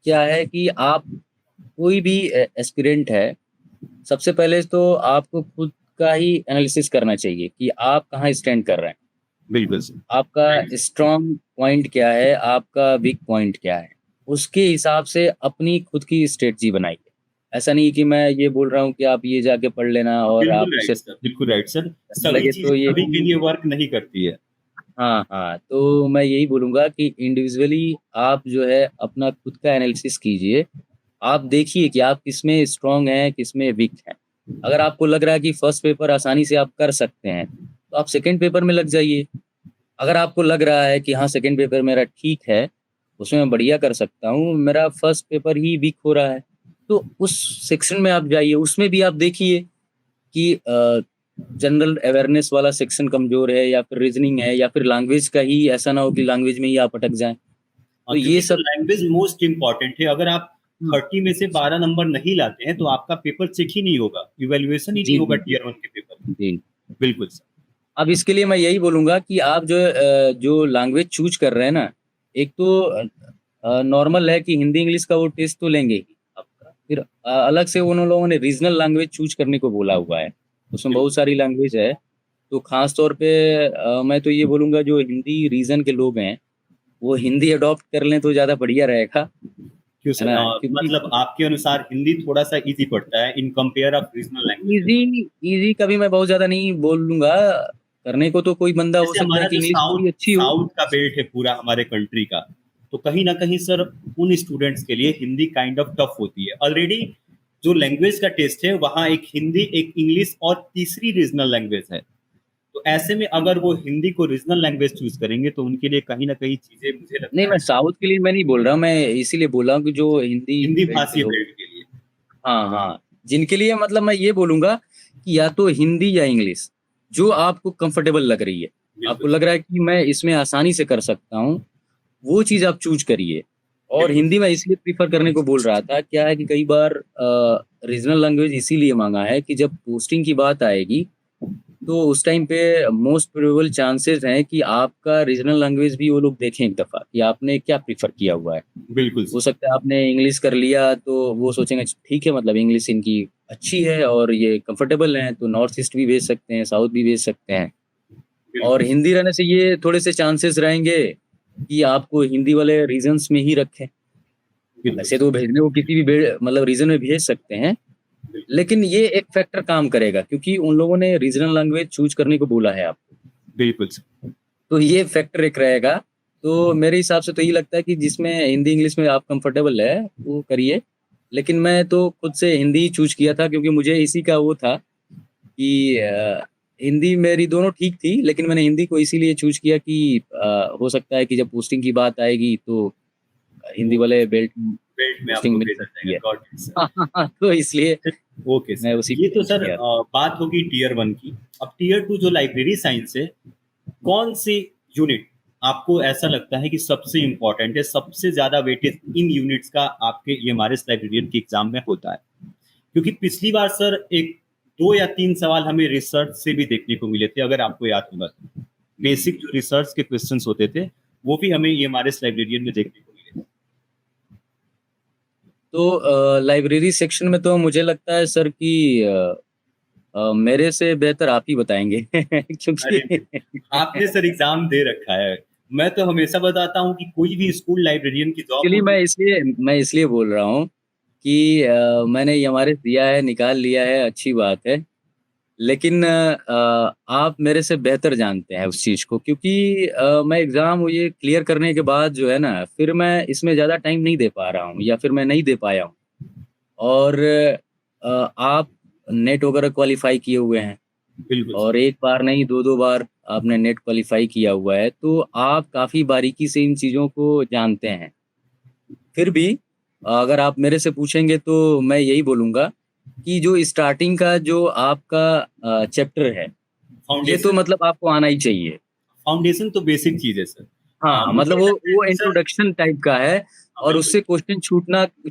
S2: क्या है कि आप कोई भी एस्पिरेंट है, सबसे पहले तो आपको खुद का ही एनालिसिस करना चाहिए कि आप कहाँ स्टैंड कर रहे हैं।
S1: बिल्कुल सर।
S2: आपका स्ट्रॉन्ग पॉइंट क्या है, आपका वीक पॉइंट क्या है, उसके हिसाब से अपनी खुद की स्ट्रेटजी बनाइए। ऐसा नहीं कि मैं ये बोल रहा हूँ कि आप ये जाके पढ़ लेना और आप
S1: बिल्कुल राइट
S2: उसे
S1: सर, बिल्कुल राइट सर। सभी
S2: लगे
S1: चीजें
S2: तो ये
S1: सभी के
S2: भी
S1: लिए वर्क नहीं करती है।
S2: हाँ, हाँ, तो मैं यही बोलूँगा कि इंडिविजुअली आप जो है अपना खुद का एनालिसिस कीजिए। आप देखिए कि आप किसमें स्ट्रॉन्ग हैं, किसमें वीक हैं। अगर आपको लग रहा है कि फर्स्ट पेपर आसानी से आप कर सकते हैं, तो आप सेकंड पेपर में लग जाइए। अगर आपको लग रहा है कि हाँ, सेकंड पेपर मेरा ठीक है, उसमें मैं बढ़िया कर सकता हूँ, मेरा फर्स्ट पेपर ही वीक हो रहा है, तो उस सेक्शन में आप जाइए। उसमें भी आप देखिए कि जनरल अवेयरनेस वाला सेक्शन कमज़ोर है या फिर रीज़निंग है या फिर लैंग्वेज का ही, ऐसा ना हो कि लैंग्वेज में ही आप अटक जाएँ। तो
S1: क्योंकि
S2: ये
S1: सर
S2: सब
S1: लैंग्वेज मोस्ट इम्पॉर्टेंट है। अगर आप
S2: हम्म,
S1: 30 में से 12 नंबर नहीं लाते हैं तो आपका पेपर चेक ही नहीं होगा, इवेल्युएशन ही नहीं
S2: जी
S1: होगा
S2: जी
S1: टीयर 1 के पेपर में।
S2: जी।
S1: बिल्कुल सर।
S2: अब इसके लिए मैं यही बोलूंगा कि आप जो लैंग्वेज चूज कर रहे हैं ना, एक तो नॉर्मल है कि हिंदी इंग्लिश का वो टेस्ट तो लेंगे ही आपका, फिर अलग से उन लोगों ने रीजनल लैंग्वेज चूज करने को बोला हुआ है। उसमें
S1: बिल्कुल
S2: बहुत सारी लैंग्वेज है। तो खास तौर पे मैं तो ये बोलूंगा जो हिंदी रीजन के लोग हैं वो हिंदी अडॉप्ट कर लें तो ज़्यादा बढ़िया रहेगा,
S1: क्यों
S2: है
S1: सर,
S2: ना? क्योंकि
S1: मतलब आपके अनुसार हिंदी थोड़ा सा इजी पड़ता है in compare of regional languages?
S2: Easy easy कभी मैं बहुत ज़्यादा नहीं बोलूंगा। करने को तो कोई बंदा हो
S1: जैसे
S2: सकता है
S1: हमारा
S2: कि
S1: जो
S2: इंग्लिश
S1: साउथ
S2: थोड़ी अच्छी हो।
S1: साउथ का बेल्ट है पूरा हमारे कंट्री का, तो कहीं ना कहीं सर उन स्टूडेंट्स के लिए हिंदी काइंड ऑफ टफ होती है ऑलरेडी। जो लैंग्वेज का टेस्ट है वहाँ एक हिंदी, एक इंग्लिश और तीसरी रीजनल लैंग्वेज है। तो ऐसे में अगर वो हिंदी को रीजनल लैंग्वेज चूज करेंगे तो उनके लिए कहीं ना कहीं चीजें मुझे
S2: नहीं,
S1: लगता
S2: मैं
S1: है
S2: साउथ के लिए मैं नहीं बोल रहा हूँ, मैं इसीलिए बोल रहा हूँ कि जो हिंदी
S1: हिंदी
S2: बेल्ट के
S1: भाषी
S2: लोग,
S1: बेल्ट के लिए।
S2: हाँ हाँ, जिनके लिए मतलब मैं ये बोलूंगा कि या तो हिंदी या इंग्लिश, जो आपको कंफर्टेबल लग रही है, आपको
S1: बिल्कुल
S2: लग रहा है कि मैं इसमें आसानी से कर सकता हूँ, वो चीज़ आप चूज करिए। और
S1: बिल्कुल
S2: हिंदी में इसलिए प्रीफर करने को बोल रहा था, क्या है कि कई बार रीजनल लैंग्वेज इसीलिए मांगा है कि जब पोस्टिंग की बात आएगी तो उस टाइम पे मोस्ट प्रोबेबल चांसेस हैं कि आपका रीजनल लैंग्वेज भी वो लोग देखें एक दफ़ा कि आपने क्या प्रीफर किया हुआ है।
S1: बिल्कुल
S2: हो
S1: सर।
S2: सकता है आपने इंग्लिश कर लिया तो वो सोचेंगे ठीक है, मतलब इंग्लिश इनकी अच्छी है और ये कंफर्टेबल हैं, तो नॉर्थ ईस्ट भी भेज सकते हैं, साउथ भी भेज सकते हैं। और
S1: बिल्कुल सर।
S2: हिंदी रहने से ये थोड़े से चांसेस रहेंगे कि आपको हिंदी वाले रीजन्स में ही रखें।
S1: बिल्कुल
S2: वैसे तो
S1: सर।
S2: भेजने को किसी भी मतलब रीजन में भेज सकते हैं,
S1: बिल्कुल
S2: लेकिन ये एक फैक्टर काम करेगा क्योंकि उन लोगों ने रीजनल लैंग्वेज चूज करने को बोला है आपको।
S1: बिल्कुल सर।
S2: तो ये फैक्टर एक रहेगा। तो मेरे हिसाब से तो ये लगता है कि जिसमें हिंदी इंग्लिश में आप कंफर्टेबल है वो करिए। लेकिन मैं तो खुद से हिंदी ही चूज किया था क्योंकि मुझे इसी का वो था कि हिंदी मेरी दोनों ठीक थी, लेकिन मैंने हिंदी को इसीलिए चूज किया कि हो सकता है कि जब पोस्टिंग की बात आएगी तो हिंदी
S1: ओके
S2: वाले
S1: सर,
S2: बेल्ट
S1: बेल्ट में
S2: पोस्टिंग
S1: आपको
S2: मिल
S1: भेजा
S2: सकती
S1: जाएगा,
S2: है।
S1: Got it sir.
S2: हाँ हाँ हाँ, तो इसलिए
S1: ओके
S2: मैं
S1: सर,
S2: उसी
S1: ये
S2: को
S1: तो
S2: चूज
S1: सर
S2: किया।
S1: बात होगी टीयर 1 की। अब टीयर 2 जो लाइब्रेरी साइंस है, कौन सी यूनिट आपको ऐसा लगता है कि सबसे इंपॉर्टेंट है, सबसे ज्यादा वेटेज इन यूनिट्स का आपके ईएमआरएस लाइब्रेरियन के एग्जाम में होता है? क्योंकि पिछली बार सर एक 2 या 3 सवाल हमें रिसर्च से भी देखने को मिले थे, अगर आपको याद होगा तो बेसिक जो रिसर्च के क्वेश्चंस होते थे वो भी हमें ईएमआरएस लाइब्रेरियन में देखने को मिले थे।
S2: तो लाइब्रेरी सेक्शन में तो मुझे लगता है सर कि मेरे से बेहतर आप ही बताएंगे क्योंकि
S1: अरे आपने सर एग्जाम दे रखा है। मैं तो हमेशा बताता हूँ कि कोई भी स्कूल लाइब्रेरियन की जॉब
S2: एक्चुअली
S1: हो तो
S2: मैं इसलिए बोल रहा हूँ कि मैंने ये हमारे दिया है, निकाल लिया है, अच्छी बात है। लेकिन आप मेरे से बेहतर जानते हैं उस चीज़ को, क्योंकि मैं एग्ज़ाम ये क्लियर करने के बाद जो है ना, फिर मैं इसमें ज़्यादा टाइम नहीं दे पा रहा हूँ या फिर मैं नहीं दे पाया हूँ। और आप नेट वगैरह क्वालिफाई किए हुए हैं
S1: बिल्कुल सर।
S2: और एक बार नहीं 2-2 बार आपने नेट क्वालिफाई किया हुआ है, तो आप काफ़ी बारीकी से इन चीज़ों को जानते हैं। फिर भी अगर आप मेरे से पूछेंगे तो मैं यही बोलूँगा कि जो स्टार्टिंग का जो आपका चैप्टर है, ये तो
S1: फाउंडेशन,
S2: मतलब आपको आना ही चाहिए।
S1: फाउंडेशन तो बेसिक चीज है सर।
S2: हाँ, मतलब
S1: मुझे लगता है
S2: वो
S1: कि सर,
S2: इंट्रोडक्शन टाइप का है
S1: हाँ,
S2: और
S1: बिल्कुल।
S2: उससे क्वेश्चन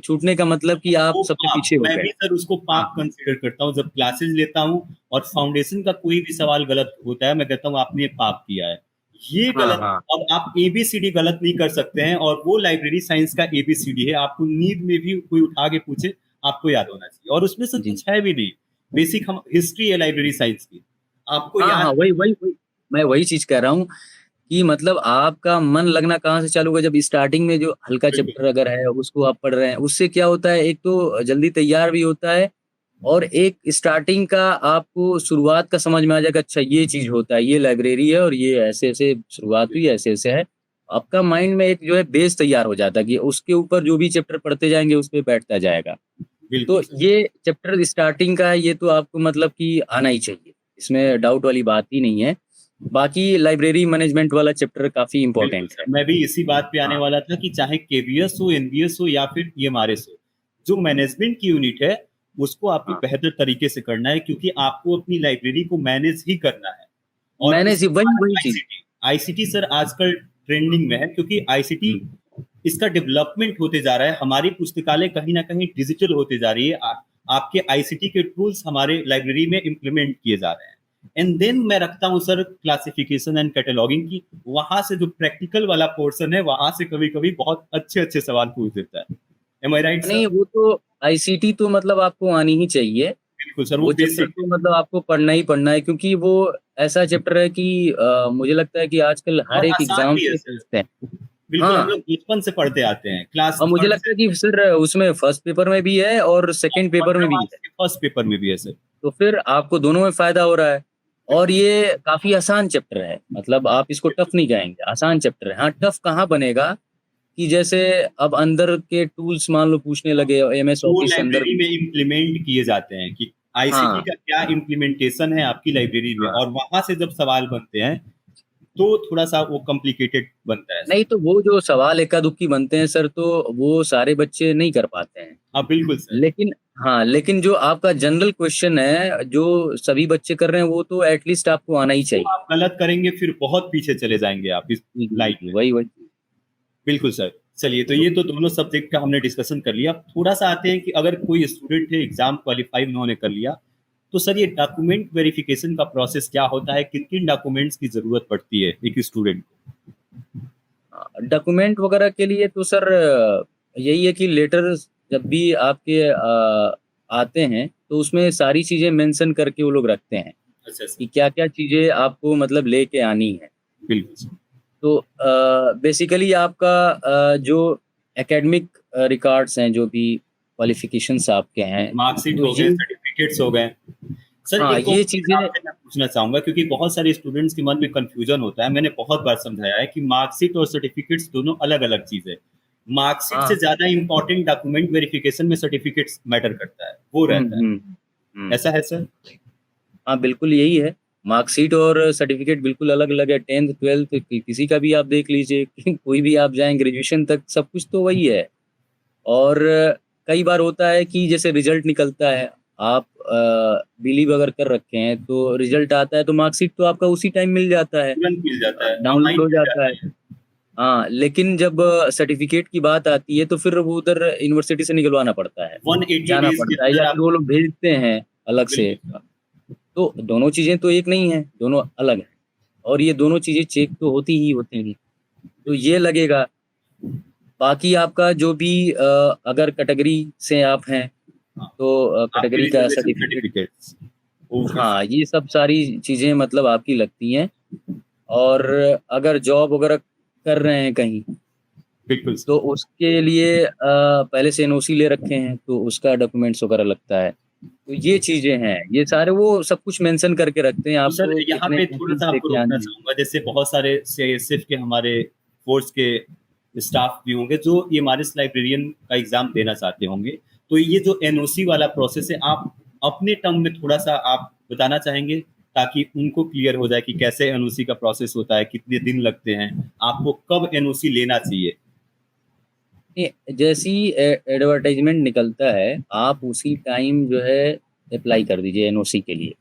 S2: छूटने का मतलब कि आप
S1: वो
S2: सबसे
S1: पाप,
S2: पीछे हो
S1: मैं
S2: गए।
S1: भी सर उसको
S2: हाँ,
S1: पाप कंसीडर करता हूँ जब क्लासेस लेता हूँ और फाउंडेशन का कोई भी सवाल गलत होता है, मैं कहता हूँ आपने ये पाप किया है, ये
S2: हाँ,
S1: गलत।
S2: हाँ।
S1: अब आप एबीसीडी गलत नहीं कर सकते हैं, और वो लाइब्रेरी साइंस का एबीसीडी है, आपको नींद में भी कोई उठा के पूछे आपको याद होना चाहिए, और उसमें से
S2: जी।
S1: कुछ है भी नहीं। बेसिक हम हिस्ट्री है लाइब्रेरी साइंस की, आपको
S2: हाँ, हाँ,
S1: याद।
S2: वही मैं वही चीज़ कह रहा हूँ कि मतलब आपका मन लगना कहाँ से चालू होगा, जब स्टार्टिंग में जो हल्का
S1: बिल्कुल
S2: चैप्टर अगर है उसको आप पढ़ रहे हैं, उससे क्या होता है, एक तो जल्दी तैयार भी होता है और एक स्टार्टिंग का आपको शुरुआत का समझ में आ जाएगा, अच्छा ये चीज़ होता है, ये लाइब्रेरी है और ये ऐसे-ऐसे शुरुआत हुई, ऐसे-ऐसे है। आपका माइंड में एक जो है बेस तैयार हो जाता है कि उसके ऊपर जो भी चैप्टर पढ़ते जाएँगे उस पे बैठता जाएगा।
S1: बिल्कुल
S2: तो
S1: सर।
S2: ये चैप्टर स्टार्टिंग का है, ये तो आपको मतलब कि आना ही चाहिए। इसमें डाउट वाली बात ही नहीं है। बाकी लाइब्रेरी मैनेजमेंट वाला चैप्टर काफ़ी
S1: बिल्कुल
S2: इम्पोर्टेंट
S1: सर,
S2: है।
S1: मैं भी इसी बात पे आने
S2: हाँ,
S1: वाला था कि चाहे केवीएस हो, एनबीएस हो या फिर ईएमआरएस हो, जो मैनेजमेंट की यूनिट है उसको आपको
S2: हाँ।
S1: बेहतर तरीके से करना है, क्योंकि आपको अपनी लाइब्रेरी को मैनेज ही करना है। और
S2: मैंने जी
S1: उसके
S2: वही
S1: बाद
S2: वही चीज़।
S1: आईसीटी, आईसीटी सर आजकल ट्रेंडिंग में है, क्योंकि आईसीटी
S2: हुँ।
S1: इसका डेवलपमेंट होते जा रहा है, हमारी पुस्तकालय कहीं ना कहीं डिजिटल होते जा रही है, आपके आईसीटी के टूल्स हमारे लाइब्रेरी में इम्प्लीमेंट किए जा रहे हैं। एंड देन मैं रखता हूँ सर क्लासिफिकेशन एंड कैटलॉगिंग की, वहां से जो प्रैक्टिकल वाला पोर्शन है वहां से कभी कभी बहुत अच्छे अच्छे सवाल पूछ देता है। एम आई राइट
S2: नहीं,
S1: सर?
S2: वो तो आईसीटी तो मतलब आपको आनी ही चाहिए।
S1: बिल्कुल सर, वो
S2: वो चैप्टर
S1: बेसिक
S2: तो मतलब आपको पढ़ना ही पढ़ना है, क्योंकि वो ऐसा चैप्टर है कि मुझे लगता है कि आजकल हर
S1: और
S2: एक
S1: आसान
S2: एग्जाम
S1: भी है
S2: से
S1: सर।
S2: पूछते हैं।
S1: बिल्कुल, हम
S2: हाँ,
S1: लोग बचपन से पढ़ते आते हैं, क्लास
S2: और मुझे
S1: फर्स्ट
S2: लगता
S1: से
S2: है कि सर उसमें फर्स्ट पेपर में भी है और सेकंड पेपर
S1: 15
S2: में भी
S1: मार्क्स
S2: है।
S1: के फर्स्ट पेपर में भी है सर।
S2: तो फिर आपको दोनों में फायदा हो रहा है। और
S1: बिल्कुल
S2: ये काफी आसान चैप्टर है, मतलब आप इसको टफ
S1: बिल्कुल
S2: नहीं कहेंगे, आसान चैप्टर है। हाँ, टफ कहाँ बनेगा कि जैसे अब अंदर के टूल्स मान लो पूछने लगे, एमएस
S1: वो
S2: ऑफिस अंदर।
S1: लाइब्रेरी में इम्प्लीमेंट किए जाते हैं कि आईसीटी
S2: हाँ,
S1: का क्या इम्प्लीमेंटेशन है आपकी लाइब्रेरी में,
S2: हाँ।
S1: और वहां से जब सवाल बनते हैं तो थोड़ा सा वो कॉम्प्लिकेटेड बनता है सर।
S2: नहीं तो वो जो सवाल इक्का दुक्की बनते हैं सर, तो वो सारे बच्चे नहीं कर पाते हैं।
S1: हाँ बिल्कुल सर।
S2: लेकिन हाँ, लेकिन जो आपका जनरल क्वेश्चन है जो सभी बच्चे कर रहे हैं, वो तो एटलीस्ट आपको आना ही
S1: वो
S2: चाहिए।
S1: आप गलत करेंगे फिर बहुत पीछे चले जाएंगे आप इस
S2: जी, जी,
S1: लाइन
S2: जी,
S1: में।
S2: वही वही।
S1: बिल्कुल सर। चलिए, तो ये तो दोनों सब्जेक्ट का हमने डिस्कशन कर लिया। अब थोड़ा सा आते हैं कि अगर कोई स्टूडेंट है एग्जाम क्वालिफाई उन्होंने कर लिया, तो सर ये डॉक्यूमेंट वेरिफिकेशन का प्रोसेस क्या होता है, किन किन डॉक्यूमेंट्स की जरूरत पड़ती है एक स्टूडेंट को?
S2: डॉक्यूमेंट वगैरह के लिए तो सर यही है कि लेटर जब भी आपके आते हैं तो उसमें सारी चीजें मेंशन करके वो लोग रखते हैं
S1: अच्छा सर।
S2: कि क्या क्या चीजें आपको मतलब लेके आनी है।
S1: बिल्कुल सर।
S2: तो बेसिकली आपका जो एकेडमिक रिकॉर्ड्स हैं, जो भी क्वालिफिकेशंस आपके हैं,
S1: मार्कशीट
S2: तो
S1: हो गए,
S2: ये,
S1: सर्टिफिकेट्स हो गए। सर
S2: हाँ,
S1: एक
S2: ये
S1: क्वेश्चन
S2: चीजें।
S1: आपसे मैं पूछना चाहूंगा, क्योंकि बहुत सारे स्टूडेंट्स के मन में कंफ्यूजन होता है, मैंने बहुत बार समझाया है कि मार्कशीट और सर्टिफिकेट्स दोनों अलग अलग चीज है। मार्कशीट से
S2: हाँ।
S1: ज्यादा इंपॉर्टेंट डॉक्यूमेंट वेरिफिकेशन में सर्टिफिकेट्स मैटर करता है, वो रहता है।
S2: हम्म।
S1: ऐसा है सर?
S2: हाँ, बिल्कुल यही है। मार्कशीट और सर्टिफिकेट बिल्कुल अलग अलग है। 10th 12th किसी का भी आप देख लीजिए कोई भी आप जाएं, ग्रेजुएशन तक सब कुछ तो वही है। और कई बार होता है कि जैसे रिजल्ट निकलता है, आप बिलीव अगर कर रखे हैं तो रिजल्ट आता है तो मार्कशीट तो आपका उसी टाइम मिल जाता है,
S1: तुरंत मिल जाता है,
S2: डाउनलोड
S1: ऑनलाइन
S2: हो
S1: मिल
S2: जाता
S1: जाता
S2: है।
S1: है।
S2: हाँ, लेकिन जब सर्टिफिकेट की बात आती है तो फिर वो उधर यूनिवर्सिटी से निकलवाना पड़ता है,
S1: 180
S2: जाना
S1: डेज के
S2: पड़ता है, या
S1: अंदर
S2: फिर वो
S1: आपको।
S2: लोग भेजते हैं अलग से।
S1: बिल्कुल सर।
S2: तो दोनों चीजें तो एक नहीं है, दोनों अलग है। और ये दोनों चीजें चेक तो होती ही होती हैं। तो
S1: बिल्कुल
S2: ये लगेगा। बाकी आपका जो भी अगर कैटेगरी से आप हैं
S1: सर। हाँ,
S2: तो
S1: आपके
S2: कैटेगरी का
S1: reservation
S2: certificate.
S1: Certificates. Okay sir.
S2: हाँ, ये सब सारी चीजें मतलब आपकी लगती हैं। और अगर जॉब वगैरह कर रहे हैं कहीं,
S1: बिल्कुल
S2: तो
S1: सर।
S2: उसके लिए पहले से एनओसी ले रखे हैं तो उसका डॉक्यूमेंट्स वगैरह लगता है। तो ये चीजें हैं, ये सारे वो सब कुछ मेंशन करके रखते हैं
S1: तो सर
S2: आपको
S1: यहाँ
S2: कितने
S1: पे थोड़ा सा
S2: एंट्रीज
S1: आपको
S2: लेके
S1: रोकना
S2: आनी है।
S1: चाहूंगा, जैसे बहुत सारे सीआईएसएफ के हमारे फोर्स के स्टाफ भी होंगे जो ये मारिस लाइब्रेरियन का एग्जाम देना चाहते होंगे, तो ये जो एनओसी वाला प्रोसेस है, आप अपने टर्म में थोड़ा सा आप बताना चाहेंगे ताकि उनको क्लियर हो जाए कि कैसे एनओसी का प्रोसेस होता है, कितने दिन लगते हैं, आपको कब एनओसी लेना चाहिए?
S2: जैसी एडवर्टाइजमेंट निकलता है, आप उसी टाइम जो है अप्लाई कर दीजिए एनओसी के लिए।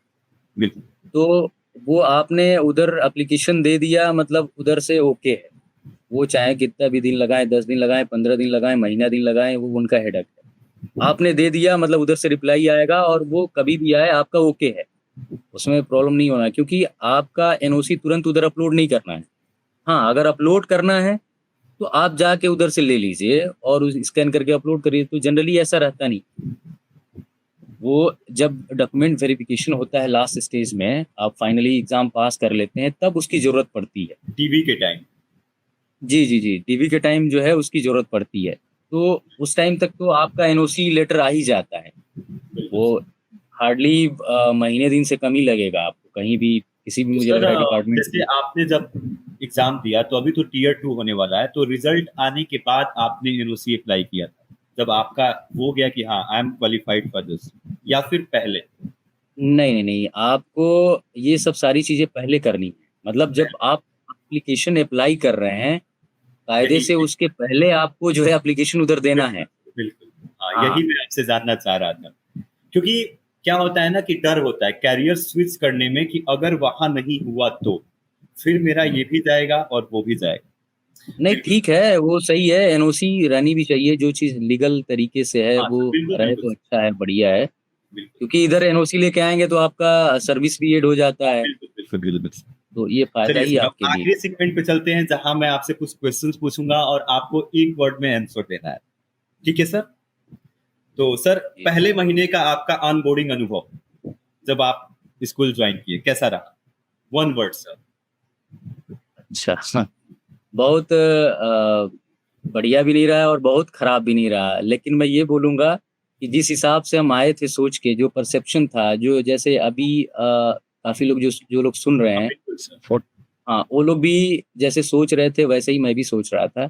S1: बिल्कुल।
S2: तो वो आपने उधर एप्लीकेशन दे दिया, मतलब उधर से ओके है। वो चाहे कितना भी दिन लगाएं, 10 दिन लगाएं, 15 दिन लगाएं, महीना दिन लगाएं, वो उनका हेडक है। आपने दे दिया मतलब उधर से रिप्लाई आएगा, और वो कभी भी आए आपका ओके है, उसमें प्रॉब्लम नहीं होना है, क्योंकि आपका एनओसी तुरंत उधर अपलोड नहीं करना है। हाँ, अगर अपलोड करना है तो आप जाके उधर से ले लीजिए और उस स्कैन करके अपलोड करिए। तो जनरली ऐसा रहता नहीं। वो जब डॉक्यूमेंट वेरिफिकेशन होता है लास्ट स्टेज में, आप फाइनली एग्जाम पास कर लेते हैं, तब उसकी जरूरत पड़ती है।
S1: टीवी के टाइम।
S2: जी, जी, जी, डीवी के टाइम जो है उसकी जरूरत पड़ती है। तो उस टाइम तक तो आपका एनओसी लेटर आ ही जाता है।
S1: बिल्कुल।
S2: वो हार्डली महीने दिन से कम ही लगेगा आपको कहीं भी, किसी भी
S1: तो
S2: मुझे
S1: सर
S2: लग रहा है डिपार्टमेंट
S1: जैसे
S2: में।
S1: आपने जब एग्जाम दिया तो अभी तो टीयर 2 होने वाला है, तो रिजल्ट आने के बाद आपने एनओसी अप्लाई किया था, जब आपका हो गया कि हाँ I am qualified for this, या फिर पहले?
S2: नहीं, नहीं, नहीं, आपको ये सब सारी चीज़ें पहले करनी है। मतलब जब आप एप्लीकेशन अप्लाई कर रहे हैं, कायदे
S1: यही
S2: से उसके पहले आपको जो है एप्लीकेशन उधर देना
S1: बिल्कुल
S2: है।
S1: बिल्कुल। हाँ,
S2: हाँ,
S1: यही मैं आपसे जानना चाह रहा था, क्योंकि क्या होता है ना कि डर होता है कैरियर स्विच करने में कि अगर वहां नहीं हुआ तो फिर मेरा ये भी जाएगा और वो भी जाएगा।
S2: नहीं
S1: बिल्कुल
S2: ठीक है, वो सही है, एनओसी रहनी भी चाहिए, जो चीज़ लीगल तरीके से है
S1: हाँ
S2: वो
S1: सर, बिल्कुल
S2: रहे
S1: बिल्कुल
S2: तो
S1: सर,
S2: अच्छा है, बढ़िया है।
S1: बिल्कुल
S2: क्योंकि इधर एनओसी लेके आएँगे तो आपका सर्विस भी एड हो जाता है,
S1: बिल्कुल बिल्कुल बिल्कुल सर।
S2: तो ये फ़ायदा
S1: चलिए
S2: ही
S1: सर, अब
S2: आपके लिए।
S1: आखिरी सेगमेंट पे चलते हैं जहां मैं आपसे कुछ क्वेश्चंस पूछूंगा और आपको एक वर्ड में आंसर देना है। ठीक है सर? तो सर,
S2: जी,
S1: पहले महीने का आपका ऑनबोर्डिंग अनुभव जब आप स्कूल ज्वाइन किए कैसा रहा? One word sir.
S2: अच्छा बहुत बढ़िया भी नहीं रहा और बहुत खराब भी नहीं रहा। लेकिन मैं ये बोलूँगा कि जिस हिसाब से हम आए थे सोच के, जो परसेप्शन था, जो जैसे अभी काफ़ी लोग जो लोग सुन रहे
S1: हाँ
S2: हैं,
S1: बिल्कुल सर।
S2: वो हाँ, वो लोग भी जैसे सोच रहे थे वैसे ही मैं भी सोच रहा था।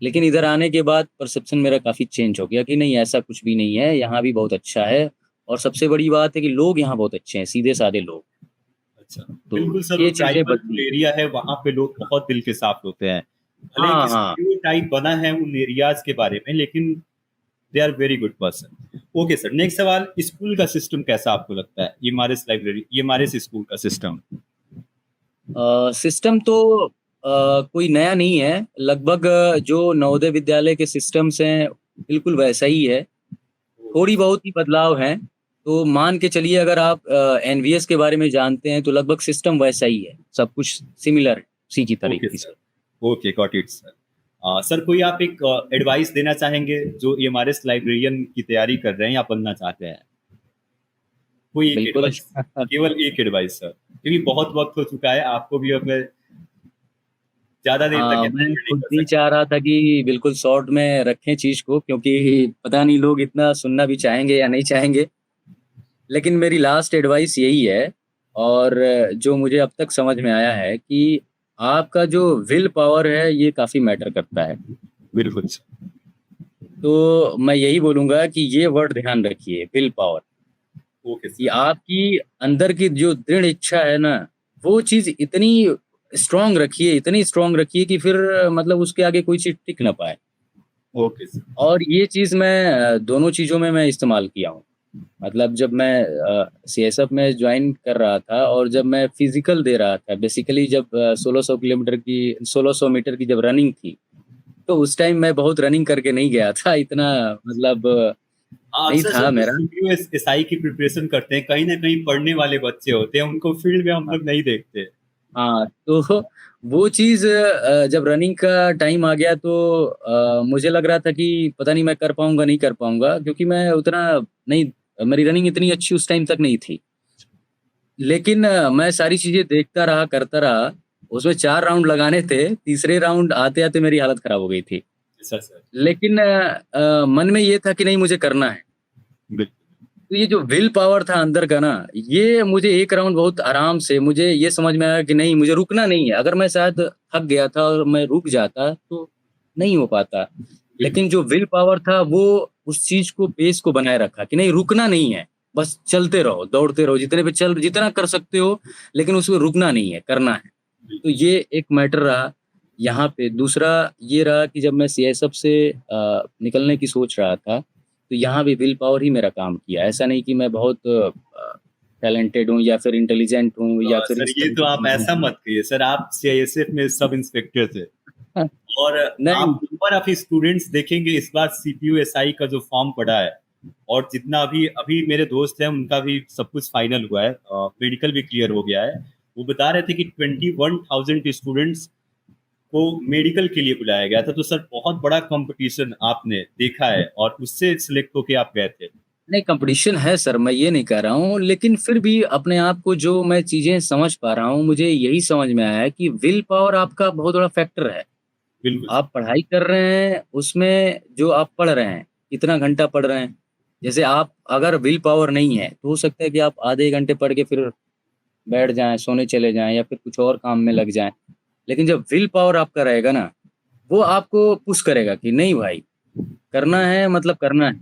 S2: लेकिन इधर आने के बाद परसेप्शन मेरा काफ़ी चेंज हो गया कि नहीं ऐसा कुछ भी नहीं है, यहाँ भी बहुत अच्छा है और सबसे बड़ी बात है कि लोग यहाँ बहुत अच्छे हैं, सीधे-साधे लोग।
S1: अच्छा,
S2: तो
S1: बिल्कुल सर, वो
S2: ये चीज़ें
S1: ट्राइबल
S2: बदली।
S1: एरिया है, वहाँ पे लोग बहुत दिल के साफ होते हैं। भले एक
S2: हाँ, हाँ।
S1: स्टीरियोटाइप बना है उन एरियाज़ के बारे में, लेकिन they are very good person. Okay sir, next सवाल, स्कूल का सिस्टम कैसा आपको लगता है? ये हमारे लाइब्रेरी, ये हमारे स्कूल का सिस्टम।
S2: सिस्टम तो कोई नया नहीं है, लगभग जो नवोदय विद्यालय के सिस्टम्स हैं, बिल्कुल वैसा ही है।
S1: ओके
S2: थोड़ी
S1: सर।
S2: बहुत ही बदलाव हैं, तो मान के चलिए अगर आप एनवीएस के बारे में जानते हैं, तो लगभग सिस्टम वैसा ही है, सब कुछ सिमिलर है, उसी की
S1: ओके
S2: तरीके से।
S1: Sir. Okay, got it sir. Sir, कोई आप एक एडवाइस देना चाहेंगे जो ये हमारे लाइब्रेरियन की तैयारी कर रहे हैं या बनना चाहते हैं? कोई एक
S2: बिल्कुल
S1: एडवाइस, केवल एक एडवाइस सर, क्योंकि बहुत वक्त हो चुका है, आपको भी अब मैं ज्यादा देर तक
S2: मैं
S1: एंटरटेन नहीं
S2: खुद
S1: कर
S2: भी
S1: सकता।
S2: चाह रहा था कि बिल्कुल शॉर्ट में रखें चीज़ को, क्योंकि पता नहीं लोग इतना सुनना भी चाहेंगे या नहीं चाहेंगे। लेकिन मेरी लास्ट एडवाइस यही है और जो मुझे अब तक समझ में आया है कि आपका जो विल पावर है ये काफ़ी मैटर करता है।
S1: बिल्कुल सर।
S2: तो मैं यही बोलूँगा कि ये वर्ड ध्यान रखिए, विल पावर,
S1: ओके
S2: कि
S1: सर।
S2: आपकी अंदर की जो दृढ़ इच्छा है ना, वो चीज़ इतनी इतनी स्ट्रॉन्ग रखिए कि फिर मतलब उसके आगे कोई चीज़ टिक ना पाए।
S1: Okay sir.
S2: और ये चीज़ मैं दोनों चीज़ों में मैं इस्तेमाल किया हूँ। मतलब जब मैं सीएसएफ में जॉइन कर रहा था और जब मैं फिज़िकल दे रहा था, बेसिकली जब 1600 मीटर की जब रनिंग थी, तो उस टाइम मैं बहुत रनिंग करके नहीं गया था, इतना मतलब
S1: हाँ,
S2: नहीं
S1: अक्सर
S2: था
S1: सब जो
S2: मेरा।
S1: सीपीयू एसआई की प्रिपरेशन करते हैं, कहीं ना कहीं पढ़ने वाले बच्चे होते हैं, उनको फील्ड में हम
S2: हाँ,
S1: लोग नहीं देखते।
S2: हाँ, तो वो चीज़ जब रनिंग का टाइम आ गया तो मुझे लग रहा था कि पता नहीं मैं कर पाऊँगा, नहीं कर पाऊँगा, क्योंकि मैं उतना नहीं, मेरी रनिंग इतनी अच्छी उस टाइम तक नहीं थी। लेकिन मैं सारी चीज़ें देखता रहा, करता रहा। उसमें 4 राउंड लगाने थे, तीसरे राउंड आते-आते मेरी हालत ख़राब हो गई थी।
S1: Sir sir.
S2: लेकिन मन में ये था कि नहीं मुझे करना है।
S1: बिल्कुल।
S2: तो ये जो विल पावर था अंदर का ना, ये मुझे एक राउंड बहुत आराम से मुझे ये समझ में आया कि नहीं मुझे रुकना नहीं है। अगर मैं शायद थक गया था और मैं रुक जाता तो नहीं हो पाता।
S1: बिल्कुल
S2: लेकिन जो विल पावर था वो उस चीज़ को पेस को बनाए रखा कि नहीं रुकना नहीं है। बस चलते रहो, दौड़ते रहो, जितना कर सकते हो, लेकिन उसमें रुकना नहीं है, करना है। तो
S1: बिल्कुल।
S2: ये एक मैटर रहा यहाँ पे। दूसरा ये रहा कि जब मैं सीआईएसएफ से निकलने की सोच रहा था, तो यहाँ भी विल पावर ही मेरा काम किया। ऐसा नहीं कि मैं बहुत टैलेंटेड हूँ या फिर इंटेलिजेंट हूँ या फिर
S1: सर,
S2: इस
S1: ये
S2: तरह
S1: तो
S2: की
S1: आप
S2: चीज़ें
S1: ऐसा
S2: हैं।
S1: मत कहिए सर, आप सीआईएसएफ में सब इंस्पेक्टर थे। और
S2: नहीं,
S1: आप नंबर ऑफ स्टूडेंट्स देखेंगे इस बार सीपीयू एसआई का जो फॉर्म पड़ा है, और जितना अभी अभी मेरे दोस्त हैं उनका भी सब कुछ फाइनल हुआ है, मेडिकल भी क्लियर हो गया है। वो बता रहे थे कि 21,000 स्टूडेंट्स को मेडिकल के लिए बुलाया गया था। तो सर, बहुत बड़ा कंपटीशन आपने देखा है और उससे सिलेक्ट होके आप गए थे।
S2: नहीं कंपटीशन है सर, मैं ये नहीं कह रहा हूँ, लेकिन फिर भी अपने आप को जो मैं चीज़ें समझ पा रहा हूँ, मुझे यही समझ में आया है कि विल पावर आपका बहुत बड़ा फैक्टर है।
S1: बिल्कुल सर।
S2: आप पढ़ाई कर रहे हैं, उसमें जो आप पढ़ रहे हैं, कितना घंटा पढ़ रहे हैं। जैसे आप अगर विल पावर नहीं है, तो हो सकता है कि आप आधे घंटे पढ़ के फिर बैठ जाएँ, सोने चले जाएँ या फिर कुछ और काम में लग जाएँ। लेकिन जब विल पावर आपका रहेगा ना, वो आपको पुश करेगा कि नहीं भाई, करना है मतलब करना है।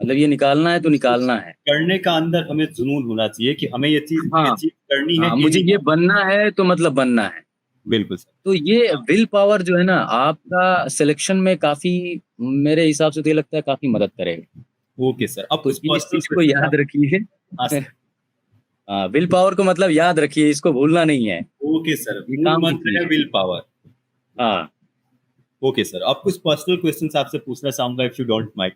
S2: मतलब ये निकालना है तो
S1: कुछ
S2: निकालना है।
S1: करने का अंदर हमें जुनून होना चाहिए कि हमें ये चीज
S2: हाँ,
S1: अचीव करनी है,
S2: हाँ,
S1: ये
S2: मुझे
S1: नहीं
S2: ये
S1: मानना।
S2: बनना है तो मतलब बनना है।
S1: बिल्कुल सर।
S2: तो ये विल पावर जो है ना, आपका सिलेक्शन में काफ़ी, मेरे हिसाब से तो ये लगता है काफ़ी मदद करेगा।
S1: ओके सर, अब
S2: तो
S1: कुछ
S2: इस
S1: पर्सनल
S2: चीज़ को
S1: क्वेश्चन
S2: याद
S1: आप।
S2: रखिए।
S1: हाँ सर।
S2: विल पावर को मतलब याद रखिए, इसको भूलना नहीं है।
S1: ओके सर,
S2: ये
S1: मूल
S2: काम की
S1: मंत्र
S2: चीज़
S1: है
S2: है।
S1: Will power.
S2: हाँ,
S1: ओके सर, अब कुछ पर्सनल क्वेश्चंस आपसे पूछना चाहूंगा if you don't mind.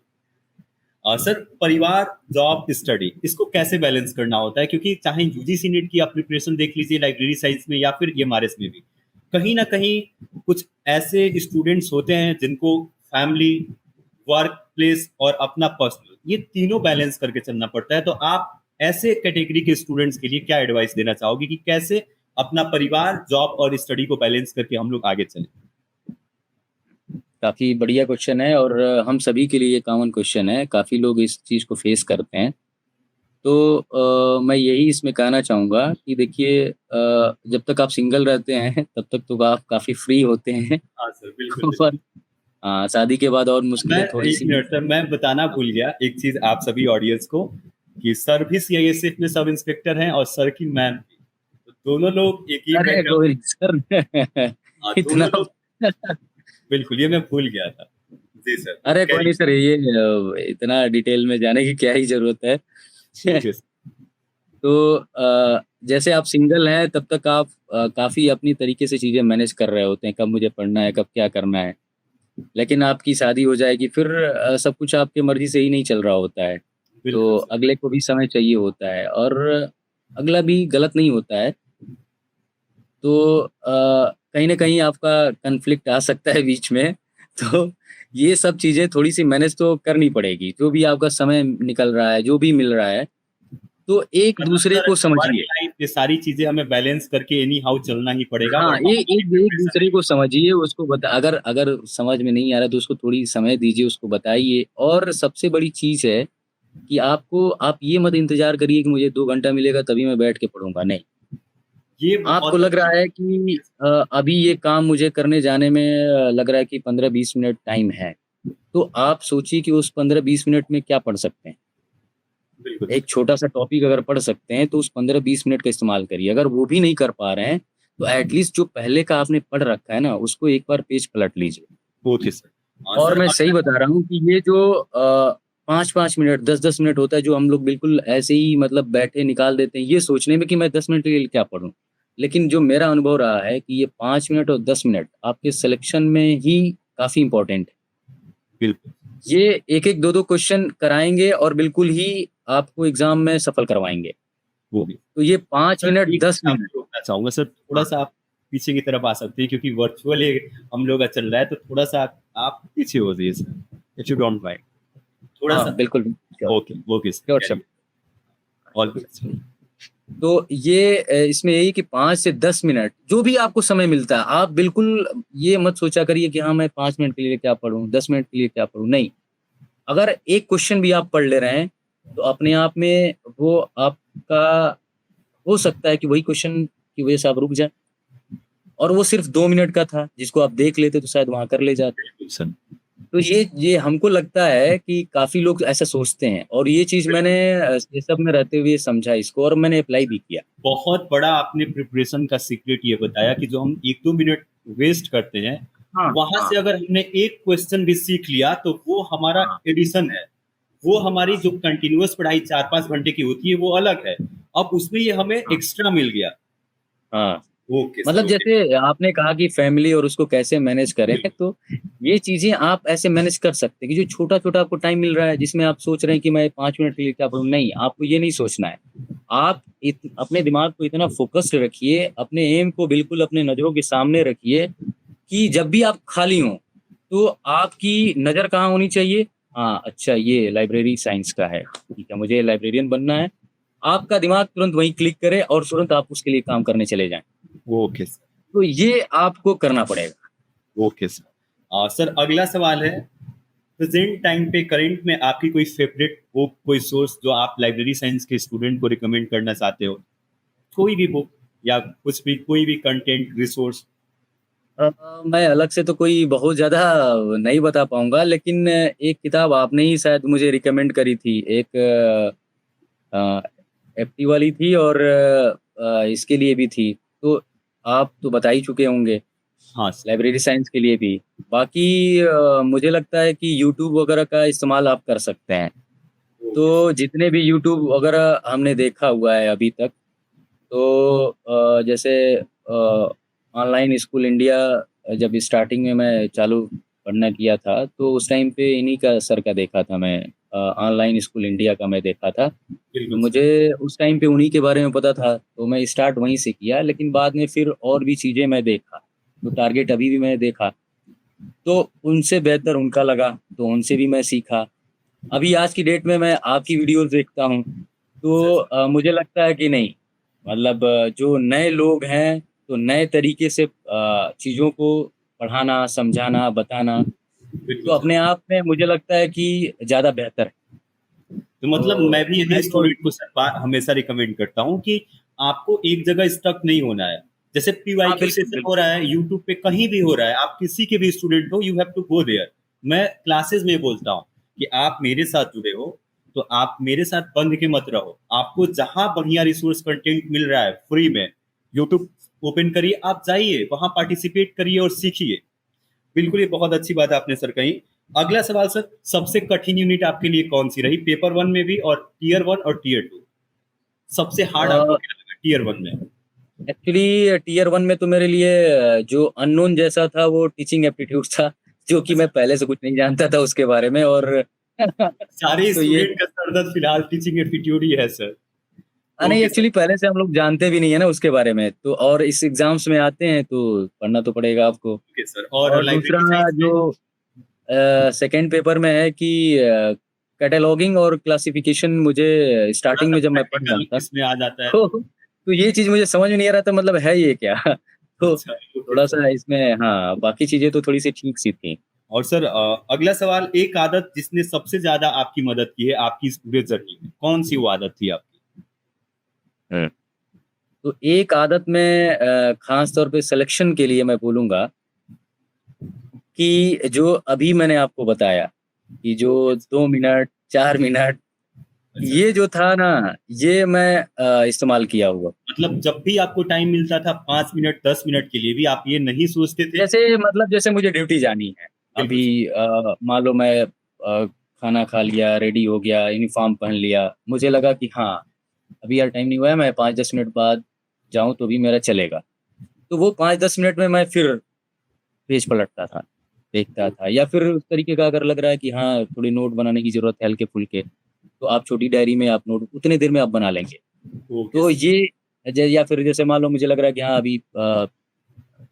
S1: Sir, परिवार, जॉब, स्टडी, इसको कैसे बैलेंस करना होता है? क्योंकि चाहे यूजीसी नीट की आप प्रिपरेशन देख लीजिए लाइब्रेरी साइंस में या फिर एमआरएस में भी, कहीं ना कहीं कुछ ऐसे स्टूडेंट्स होते हैं जिनको फैमिली, वर्क प्लेस और अपना पर्सनल, ये तीनों बैलेंस करके चलना पड़ता है। तो आप ऐसे कैटेगरी के स्टूडेंट्स के लिए क्या एडवाइस देना चाहोगे कि कैसे अपना परिवार, जॉब और स्टडी को बैलेंस करके हम लोग आगे चलें?
S2: काफ़ी बढ़िया क्वेश्चन है और हम सभी के लिए ये कॉमन क्वेश्चन है, काफ़ी लोग इस चीज़ को फेस करते हैं। तो मैं यही इसमें कहना चाहूँगा कि देखिए जब तक आप सिंगल रहते हैं तब तक तो आप काफ़ी फ्री होते हैं
S1: हाँ सर, बिल्कुल।
S2: पर शादी के बाद और
S1: मैं
S2: मुश्किलें
S1: एक
S2: थोड़ी-सी
S1: मिनट सर, मैं बताना भूल गया एक चीज आप सभी ऑडियंस को, कि सर भी सीआईएसएफ में सब इंस्पेक्टर हैं और सर की मैम भी, तो दोनों लोग एक ही
S2: अरे
S1: बैकग्राउंड।
S2: कोई सर
S1: हाँ,
S2: इतना
S1: दोनों लोग। बिल्कुल, ये मैं भूल गया था। जी सर,
S2: अरे कोई नहीं
S1: करिए।
S2: सर ये इतना डिटेल में जाने की क्या ही ज़रूरत है।
S1: Okay sir.
S2: तो जैसे आप सिंगल हैं तब तक आप काफ़ी अपनी तरीके से चीज़ें मैनेज कर रहे होते हैं, कब मुझे पढ़ना है, कब क्या करना है। लेकिन आपकी शादी हो जाएगी फिर सब कुछ आपकी मर्ज़ी से ही नहीं चल रहा होता है। तो
S1: बिल्कुल सर।
S2: अगले को भी समय चाहिए होता है और अगला भी गलत नहीं होता है। तो कहीं न कहीं आपका कॉन्फ्लिक्ट आ सकता है बीच में। तो ये सब चीज़ें थोड़ी-सी मैनेज तो करनी पड़ेगी। जो भी आपका समय निकल रहा है, जो भी मिल रहा है, तो
S1: मतलब
S2: एक-दूसरे
S1: सर,
S2: को
S1: वर्क
S2: समझिए।
S1: लाइफ, ये सारी चीजें हमें बैलेंस करके एनी हाउ चलना ही पड़ेगा,
S2: हाँ,
S1: वरना हमारी
S2: एक
S1: प्रिपरेशन
S2: दूसरे
S1: नहीं
S2: को
S1: होगी।
S2: समझिए, उसको बता अगर अगर समझ में नहीं आ रहा है तो उसको थोड़ी समय दीजिए, उसको बताइए और सबसे बड़ी चीज़ है कि आप ये मत इंतज़ार करिए कि मुझे 2 घंटा मिलेगा तभी मैं बैठ के पढ़ूँगा, नहीं।
S1: ये
S2: आपको
S1: बहुत
S2: लग
S1: अच्छी
S2: रहा है
S1: बात
S2: कि
S1: है।
S2: अभी ये काम मुझे करने जाने में लग रहा है कि 15-20 मिनट टाइम है, तो आप सोचिए कि उस 15-20 मिनट में क्या पढ़ सकते हैं।
S1: बिल्कुल
S2: एक
S1: सर।
S2: छोटा-सा टॉपिक अगर पढ़ सकते हैं तो उस 15-20 मिनट का इस्तेमाल करिए। अगर वो भी नहीं कर पा रहे हैं, तो एट लीस्ट जो पहले का आपने पढ़ रखा है ना, उसको एक बार पेज पलट लीजिए।
S1: Okay sir. हाँ
S2: और
S1: सर,
S2: मैं सही
S1: अगला।
S2: बता रहा हूँ कि ये जो 5-5 मिनट, 10-10 मिनट होता है जो हम लोग बिल्कुल ऐसे ही मतलब बैठे निकाल देते हैं, ये सोचने में कि मैं 10 मिनट के लिए क्या पढ़ूँ। लेकिन जो मेरा अनुभव रहा है कि ये 5 मिनट और 10 मिनट आपके सिलेक्शन में ही काफ़ी इम्पोर्टेंट है।
S1: बिल्कुल।
S2: ये एक-एक, 2-2 क्वेश्चन कराएँगे और बिल्कुल ही आपको एग्ज़ाम में सफल करवाएँगे।
S1: वो भी।
S2: तो ये 5
S1: सर,
S2: मिनट,
S1: एक
S2: 10
S1: चीज़
S2: मिनट
S1: आपको रोकना चाहूँगा सर,
S2: हाँ,
S1: थोड़ा-सा आप पीछे की तरफ आ सकते हैं, क्योंकि वर्चुअली हम लोग का चल रहा है, तो थोड़ा-सा आप पीछे हो जाइए sir, if you don't mind.
S2: हाँ,
S1: थोड़ा-सा।
S2: बिल्कुल, sure,
S1: okay, okay sir,
S2: sure, sure.
S1: करिए। All good sir.
S2: तो ये इसमें यही कि 5 से 10 मिनट जो भी आपको समय मिलता है, आप बिल्कुल ये मत सोचा करिए कि हाँ, मैं 5 मिनट के लिए क्या पढ़ूँ, 10 मिनट के लिए क्या पढ़ूँ, नहीं। अगर एक क्वेश्चन भी आप पढ़ ले रहे हैं, तो अपने आप में वो आपका हो सकता है कि वही क्वेश्चन की वजह से आप रुक जाएँ और वो सिर्फ़ 2 मिनट का था, जिसको आप देख लेते तो शायद वहाँ कर ले जाते।
S1: बिल्कुल सर।
S2: तो ये हमको लगता है कि काफ़ी लोग ऐसा सोचते हैं और ये चीज़ मैंने ये सब में रहते हुए समझा इसको और मैंने अप्लाई भी किया।
S1: बहुत बड़ा आपने प्रिपरेशन का सीक्रेट ये बताया कि जो हम 1-2 मिनट वेस्ट करते हैं,
S2: हाँ,
S1: वहाँ
S2: हाँ,
S1: से अगर हमने एक क्वेश्चन भी सीख लिया, तो वो हमारा
S2: हाँ,
S1: एडिशन है। वो हमारी जो कंटीन्यूअस पढ़ाई 4-5 घंटे की होती है, वो अलग है। अब उसमें ये हमें
S2: हाँ,
S1: एक्स्ट्रा मिल गया।
S2: हाँ।
S1: ओके सर,
S2: मतलब
S1: ओके।
S2: जैसे आपने कहा कि फैमिली और उसको कैसे मैनेज करें,
S1: बिल्कुल।
S2: तो ये चीज़ें आप ऐसे मैनेज कर सकते हैं कि जो छोटा-छोटा आपको टाइम मिल रहा है, जिसमें आप सोच रहे हैं कि मैं 5 मिनट के लिए क्या पढूँ, नहीं, आपको ये नहीं सोचना है। आप अपने दिमाग को इतना फ़ोकस्ड रखिए, अपने एम को बिल्कुल अपने नज़रों के सामने रखिए कि जब भी आप खाली हों, तो आपकी नज़र कहाँ होनी चाहिए? हाँ, अच्छा ये लाइब्रेरी साइंस का है, ठीक है, मुझे लाइब्रेरियन बनना है। आपका दिमाग तुरंत वहीं क्लिक करे और तुरंत आप उसके लिए काम करने चले जाएँ।
S1: Okay sir.
S2: तो ये आपको करना पड़ेगा।
S1: Okay sir. सर, अगला सवाल है, प्रेज़ेंट टाइम पे करंट में आपकी कोई फ़ेवरेट बुक, कोई सोर्स जो आप लाइब्रेरी साइंस के स्टूडेंट को रिकमेंड करना चाहते हो? कोई भी बुक या कुछ भी, कोई भी कंटेंट, रिसोर्स?
S2: अ, मैं अलग से तो कोई बहुत ज़्यादा नहीं बता पाऊँगा, लेकिन एक किताब आपने ही शायद मुझे रिकमेंड करी थी। एक अ, एफडी वाली थी और इसके लिए भी थी। तो आप तो बता ही चुके होंगे,
S1: हाँ सर।
S2: लाइब्रेरी साइंस के लिए भी। बाकी मुझे लगता है कि यूट्यूब वगैरह का इस्तेमाल आप कर सकते हैं।
S1: Okay sir.
S2: तो जितने भी यूट्यूब वगैरह हमने देखा हुआ है अभी तक, तो जैसे ऑनलाइन स्कूल इंडिया जब स्टार्टिंग में मैं चालू पढ़ना किया था, तो उस टाइम पे इन्हीं का सर का देखा था मैं, ऑनलाइन स्कूल इंडिया का मैं देखा था। तो
S1: बिल्कुल सर।
S2: मुझे उस टाइम पे उन्हीं के बारे में पता था, तो मैं स्टार्ट वहीं से किया, लेकिन बाद में फिर और भी चीज़ें मैं देखा, तो टारगेट अभी भी मैं देखा, तो उनसे बेहतर उनका लगा, तो उनसे भी मैं सीखा। अभी आज की डेट में मैं आपकी वीडियोज़ देखता हूँ,
S1: अच्छा
S2: तो
S1: सर।
S2: मुझे लगता है कि नहीं, मतलब जो नए लोग हैं, तो नए तरीके से चीज़ों को पढ़ाना, समझाना, बताना, तो
S1: बिल्कुल सर।
S2: अपने आप में मुझे लगता है कि ज़्यादा बेहतर है।
S1: तो मतलब मैं
S2: तो
S1: भी
S2: मैं
S1: यही
S2: तो
S1: स्टूडेंट को सर हमेशा रिकमेंड करता हूँ कि आपको एक जगह स्टक नहीं होना है। जैसे
S2: हाँ,
S1: पीवाईक्यू
S2: बिल्कुल,
S1: सेशन हो
S2: बिल्कुल।
S1: रहा है यूट्यूब पे, कहीं भी हो रहा है, आप किसी के भी स्टूडेंट हो, you have to go there. मैं क्लासेस में बोलता हूँ कि आप मेरे साथ जुड़े हो, तो आप मेरे साथ बंद के मत रहो। आपको जहाँ बढ़िया रिसोर्स कंटेंट मिल रहा है फ्री में, यूट्यूब ओपन करिए, आप जाइए वहाँ पार्टिसिपेट करिए और सीखिए। बिल्कुल, ये बहुत अच्छी बात आपने सर कही। अगला सवाल सर, सबसे कठिन यूनिट आपके लिए कौन सी रही पेपर वन में भी और टीयर वन और टीयर टू? सबसे हार्ड आपको क्या लगा टीयर वन में?
S2: एक्चुअली टीयर 1 में तो मेरे लिए जो अननोन जैसा था वो टीचिंग एप्टीट्यूड था, जो कि मैं
S1: अच्छा,
S2: पहले से कुछ नहीं जानता था उसके बारे में, और
S1: सारे
S2: तो ये
S1: स्टूडेंट का सरदर्द फिलहाल टीचिंग एप्टीट्यूड ही है सर।
S2: नहीं,
S1: ओके सर।
S2: एक्चुअली पहले से हम लोग जानते भी नहीं है ना उसके बारे में, तो और इस एग्ज़ाम्स में आते हैं तो पढ़ना तो पड़ेगा आपको।
S1: ओके सर, और
S2: और
S1: लाइब्रेरी
S2: दूसरा
S1: साइंस में?
S2: जो सेकंड पेपर में है कि कैटलॉगिंग और क्लासिफिकेशन, मुझे
S1: थोड़ा
S2: स्टार्टिंग
S1: सा
S2: में जब मैं पढ़ रहा
S1: प्रैक्टिकल
S2: था,
S1: इसमें आ जाता है।
S2: तो ये चीज़ मुझे समझ में नहीं आ रहा था, मतलब है ये क्या? तो
S1: अच्छा, ओके सर।
S2: थोड़ा-सा इसमें, हाँ, बाकी चीज़ें तो थोड़ी-सी ठीक-सी थी।
S1: और सर अगला सवाल, एक आदत जिसने सबसे ज्यादा आपकी मदद की है आपकी इस पूरे जर्नी में, कौन सी वो आदत थी आपकी?
S2: हुँ। तो एक आदत में ख़ास तौर पे सिलेक्शन के लिए मैं बोलूँगा कि जो अभी मैंने आपको बताया, कि जो
S1: ओके सर।
S2: 2 मिनट, 4 मिनट,
S1: अच्छा
S2: ये
S1: सर।
S2: जो था ना, ये मैं इस्तेमाल किया हुआ।
S1: मतलब जब भी आपको टाइम मिलता था 5 मिनट 10 मिनट के लिए भी, आप ये नहीं सोचते थे?
S2: जैसे मतलब जैसे मुझे ड्यूटी जानी है,
S1: बिल्कुल
S2: अभी
S1: सर।
S2: मान लो मैं खाना खा लिया, रेडी हो गया, यूनिफ़ॉर्म पहन लिया, मुझे लगा कि हाँ, अभी यार टाइम नहीं हुआ है, मैं 5-10 मिनट बाद जाऊँ तो भी मेरा चलेगा। तो वो 5-10 मिनट में मैं फिर पेज पलटता था, देखता था, या फिर उस तरीके का अगर लग रहा है कि हाँ, थोड़ी नोट बनाने की ज़रूरत है हल्के-फुल्के, तो आप छोटी डायरी में आप नोट उतने देर में आप बना लेंगे।
S1: ओके
S2: तो
S1: सर।
S2: ये या फिर जैसे मान लो मुझे लग रहा है कि हाँ, अभी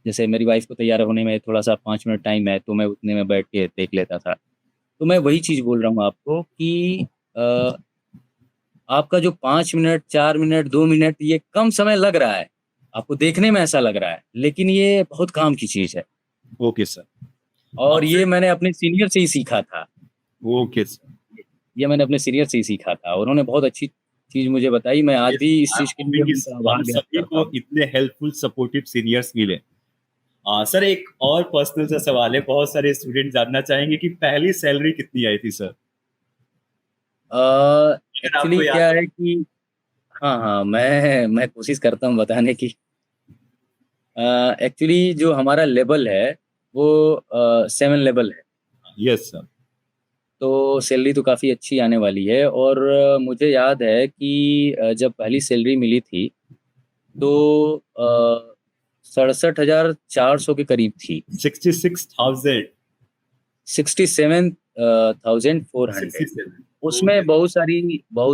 S2: जैसे मेरी वाइफ़ को तैयार होने में थोड़ा-सा 5 मिनट टाइम है, तो मैं उतने में बैठ के देख लेता था। तो मैं वही चीज़ बोल रहा हूँ आपको कि अ, आपका जो 5 मिनट, 4 मिनट, 2 मिनट, ये कम समय लग रहा है, आपको देखने में ऐसा लग रहा है, लेकिन ये बहुत काम की चीज़ है,
S1: ओके सर।
S2: और
S1: अब
S2: ये
S1: सर,
S2: मैंने अपने सीनियर से ही सीखा था।
S1: Okay sir.
S2: ये मैंने अपने सीनियर से ही सीखा था, और उन्होंने बहुत अच्छी चीज़ मुझे बताई, मैं आज
S1: यस,
S2: भी इस
S1: आई एम
S2: चीज़ के लिए
S1: होपिंग कि
S2: उनका आभार
S1: हम
S2: व्यक्त
S1: सभी
S2: करता
S1: को
S2: हूँ।
S1: इतने हेल्पफुल सपोर्टिव सीनियर्स मिले। सर एक और पर्सनल सा सवाल है, बहुत सारे स्टूडेंट जानना चाहेंगे कि पहली सैलरी कितनी आई थी सर? अगर आपको
S2: एक्चुअली क्या
S1: याद हो।
S2: है कि हाँ, हाँ, मैं कोशिश करता हूँ बताने की। एक्चुअली जो हमारा लेवल है, वो 7 लेवल है,
S1: यस सर।
S2: तो सैलरी तो काफ़ी अच्छी आने वाली है, और मुझे याद है कि जब पहली सैलरी मिली थी, तो 67,400 के करीब थी।
S1: 66,000।
S2: 67,400।
S1: 67। ओके।
S2: उसमें बहुत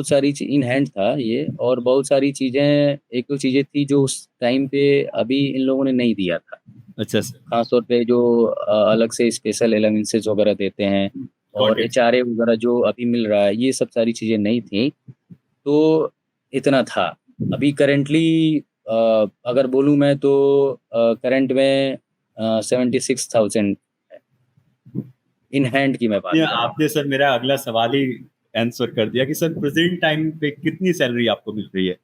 S2: सारी इन हैंड था ये, और बहुत सारी चीज़ें, 1-2 चीज़ें थी जो उस टाइम पे अभी इन लोगों ने नहीं दिया था।
S1: अच्छा सर।
S2: ख़ास तौर पे जो अलग से स्पेशल अलाउंसेस वग़ैरह देते हैं,
S1: गॉट
S2: और
S1: इट।
S2: एचआरए वग़ैरह जो अभी मिल रहा है, ये सब सारी चीज़ें नहीं थी, तो इतना था। अभी करंटली अगर बोलूँ मैं तो करंट में 76,000 है। इन हैंड की मैं बात
S1: ये
S2: कर रहा हूँ।
S1: आपने सर मेरा अगला सवाल ही आंसर कर दिया कि सर प्रेजेंट टाइम पे कितनी सैलरी आपको मिल रही है।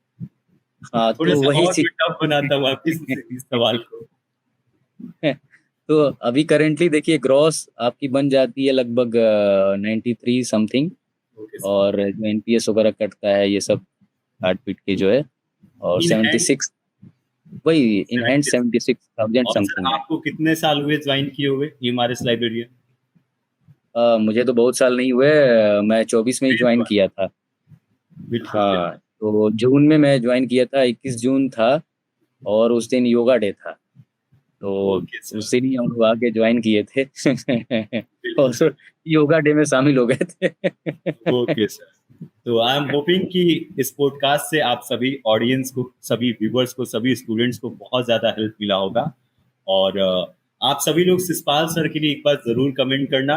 S2: हाँ,
S1: थोड़ा
S2: तो
S1: सा
S2: वही
S1: और
S2: चीज़।
S1: भी टफ बनाता हूँ आपकी इस सवाल को।
S2: तो अभी करंटली देखिए, ग्रॉस आपकी बन जाती है लगभग 93 समथिंग,
S1: ओके सर।
S2: और जो एनपीएस वगैरह कटता है, ये सब काट-पीट के जो है, और
S1: इन हैंड
S2: 76, वही इन हैंड
S1: 76।
S2: 76,000
S1: और सर
S2: समथिंग है।
S1: आपको कितने साल हुए ज्वाइन किए हुए एमआरएस लाइब्रेरियन?
S2: मुझे तो बहुत साल नहीं हुए, मैं 24 में ही जॉइन
S1: बिल्कुल।
S2: किया था।
S1: बिल्कुल
S2: हाँ,
S1: बिल्कुल।
S2: तो जून में मैं जॉइन किया था, 21 जून था, और उस दिन योगा डे था। तो
S1: ओके सर,
S2: उसी लिए हम लोग आके ज्वाइन किए थे
S1: बिल्कुल
S2: और
S1: सर।
S2: योगा डे में शामिल हो गए थे
S1: ओके सर। तो आई एम होपिंग कि इस पॉडकास्ट से आप सभी ऑडियंस को, सभी व्यूवर्स को, सभी स्टूडेंट्स को बहुत ज़्यादा हेल्प मिला होगा। और आप सभी लोग शिषपाल सर के लिए एक बार ज़रूर कमेंट करना,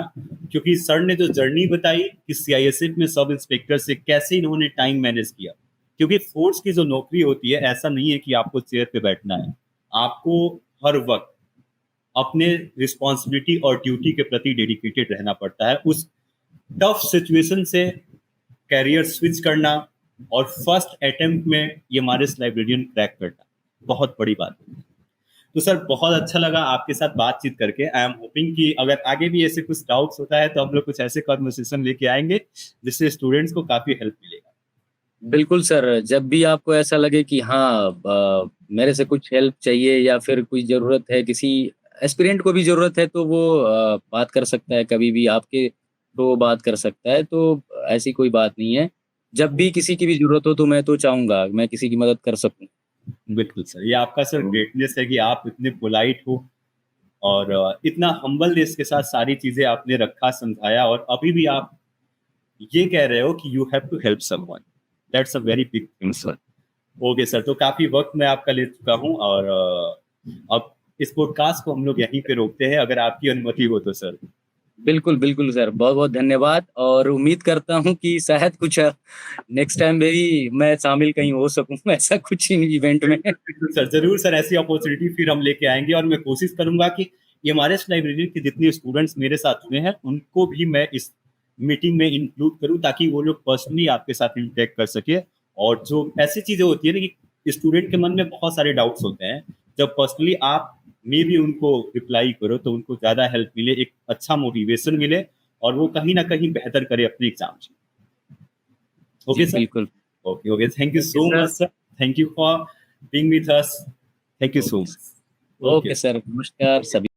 S1: क्योंकि सर ने जो जर्नी बताई कि सीआईएसएफ में सब इंस्पेक्टर से कैसे इन्होंने टाइम मैनेज किया। क्योंकि फोर्स की जो नौकरी होती है, ऐसा नहीं है कि आपको चेयर पे बैठना है, आपको हर वक्त अपने रिस्पॉन्सिबिलिटी और ड्यूटी के प्रति डेडिकेटेड रहना पड़ता है। उस टफ सिचुएशन से कैरियर स्विच करना और फर्स्ट अटेम्प्ट में ये हमारे लाइब्रेरियन क्रैक करना बहुत बड़ी बात है। तो सर बहुत अच्छा लगा आपके साथ बातचीत करके। आई एम होपिंग कि अगर आगे भी ऐसे कुछ डाउट्स होता है तो हम लोग कुछ ऐसे कन्वर्सेशन लेके आएंगे जिससे स्टूडेंट्स को काफी हेल्प मिलेगा।
S2: बिल्कुल सर, जब भी आपको ऐसा लगे कि हाँ मेरे से कुछ हेल्प चाहिए या फिर कोई ज़रूरत है, किसी एस्पिरेंट को भी ज़रूरत है, तो वो बात कर सकता है, कभी भी आपके थ्रू बात कर सकता है, तो ऐसी कोई बात नहीं है। जब भी किसी की भी ज़रूरत हो तो मैं तो चाहूँगा मैं किसी की मदद कर सकूँ।
S1: बिल्कुल सर, ये आपका सर ग्रेटनेस है कि आप इतने पोलाइट हो और इतना हम्बलनेस के साथ सारी चीजें आपने रखा, समझाया, और अभी भी आप ये कह रहे हो कि you have to help someone. That's a very big thing sir. Okay sir, तो काफी वक्त मैं आपका ले चुका हूँ और अब इस पॉडकास्ट को हम लोग यहीं पे रोकते हैं, अगर आपकी अनुमति हो तो सर।
S2: बिल्कुल, बिल्कुल सर, बहुत-बहुत धन्यवाद और उम्मीद करता हूँ कि शायद कुछ नेक्स्ट टाइम में भी मैं शामिल कहीं हो सकूँ ऐसा कुछ इन इवेंट में।
S1: बिल्कुल सर, जरूर सर, ऐसी अपॉर्चुनिटी फिर हम लेके आएंगे और मैं कोशिश करूंगा कि ये हमारे लाइब्रेरी के जितने स्टूडेंट्स मेरे साथ जुड़े हैं उनको भी मैं इस मीटिंग में इंक्लूड करूं, ताकि वो लोग पर्सनली आपके साथ इंटरेक्ट कर सके। और जो ऐसी चीजें होती है ना कि स्टूडेंट के मन में बहुत सारे डाउट्स होते हैं, जब पर्सनली आप मे भी उनको रिप्लाई करो तो उनको ज्यादा हेल्प मिले, एक अच्छा मोटिवेशन मिले और वो कहीं ना कहीं बेहतर करे अपने एग्जाम।
S2: जी,
S1: ओके सर।
S2: बिल्कुल।
S1: Okay okay, thank you
S2: okay
S1: so
S2: sir,
S1: much sir. Thank you for being with us. Thank you so
S2: okay
S1: much.
S2: Sir,
S1: okay
S2: okay sir, नमस्कार सभी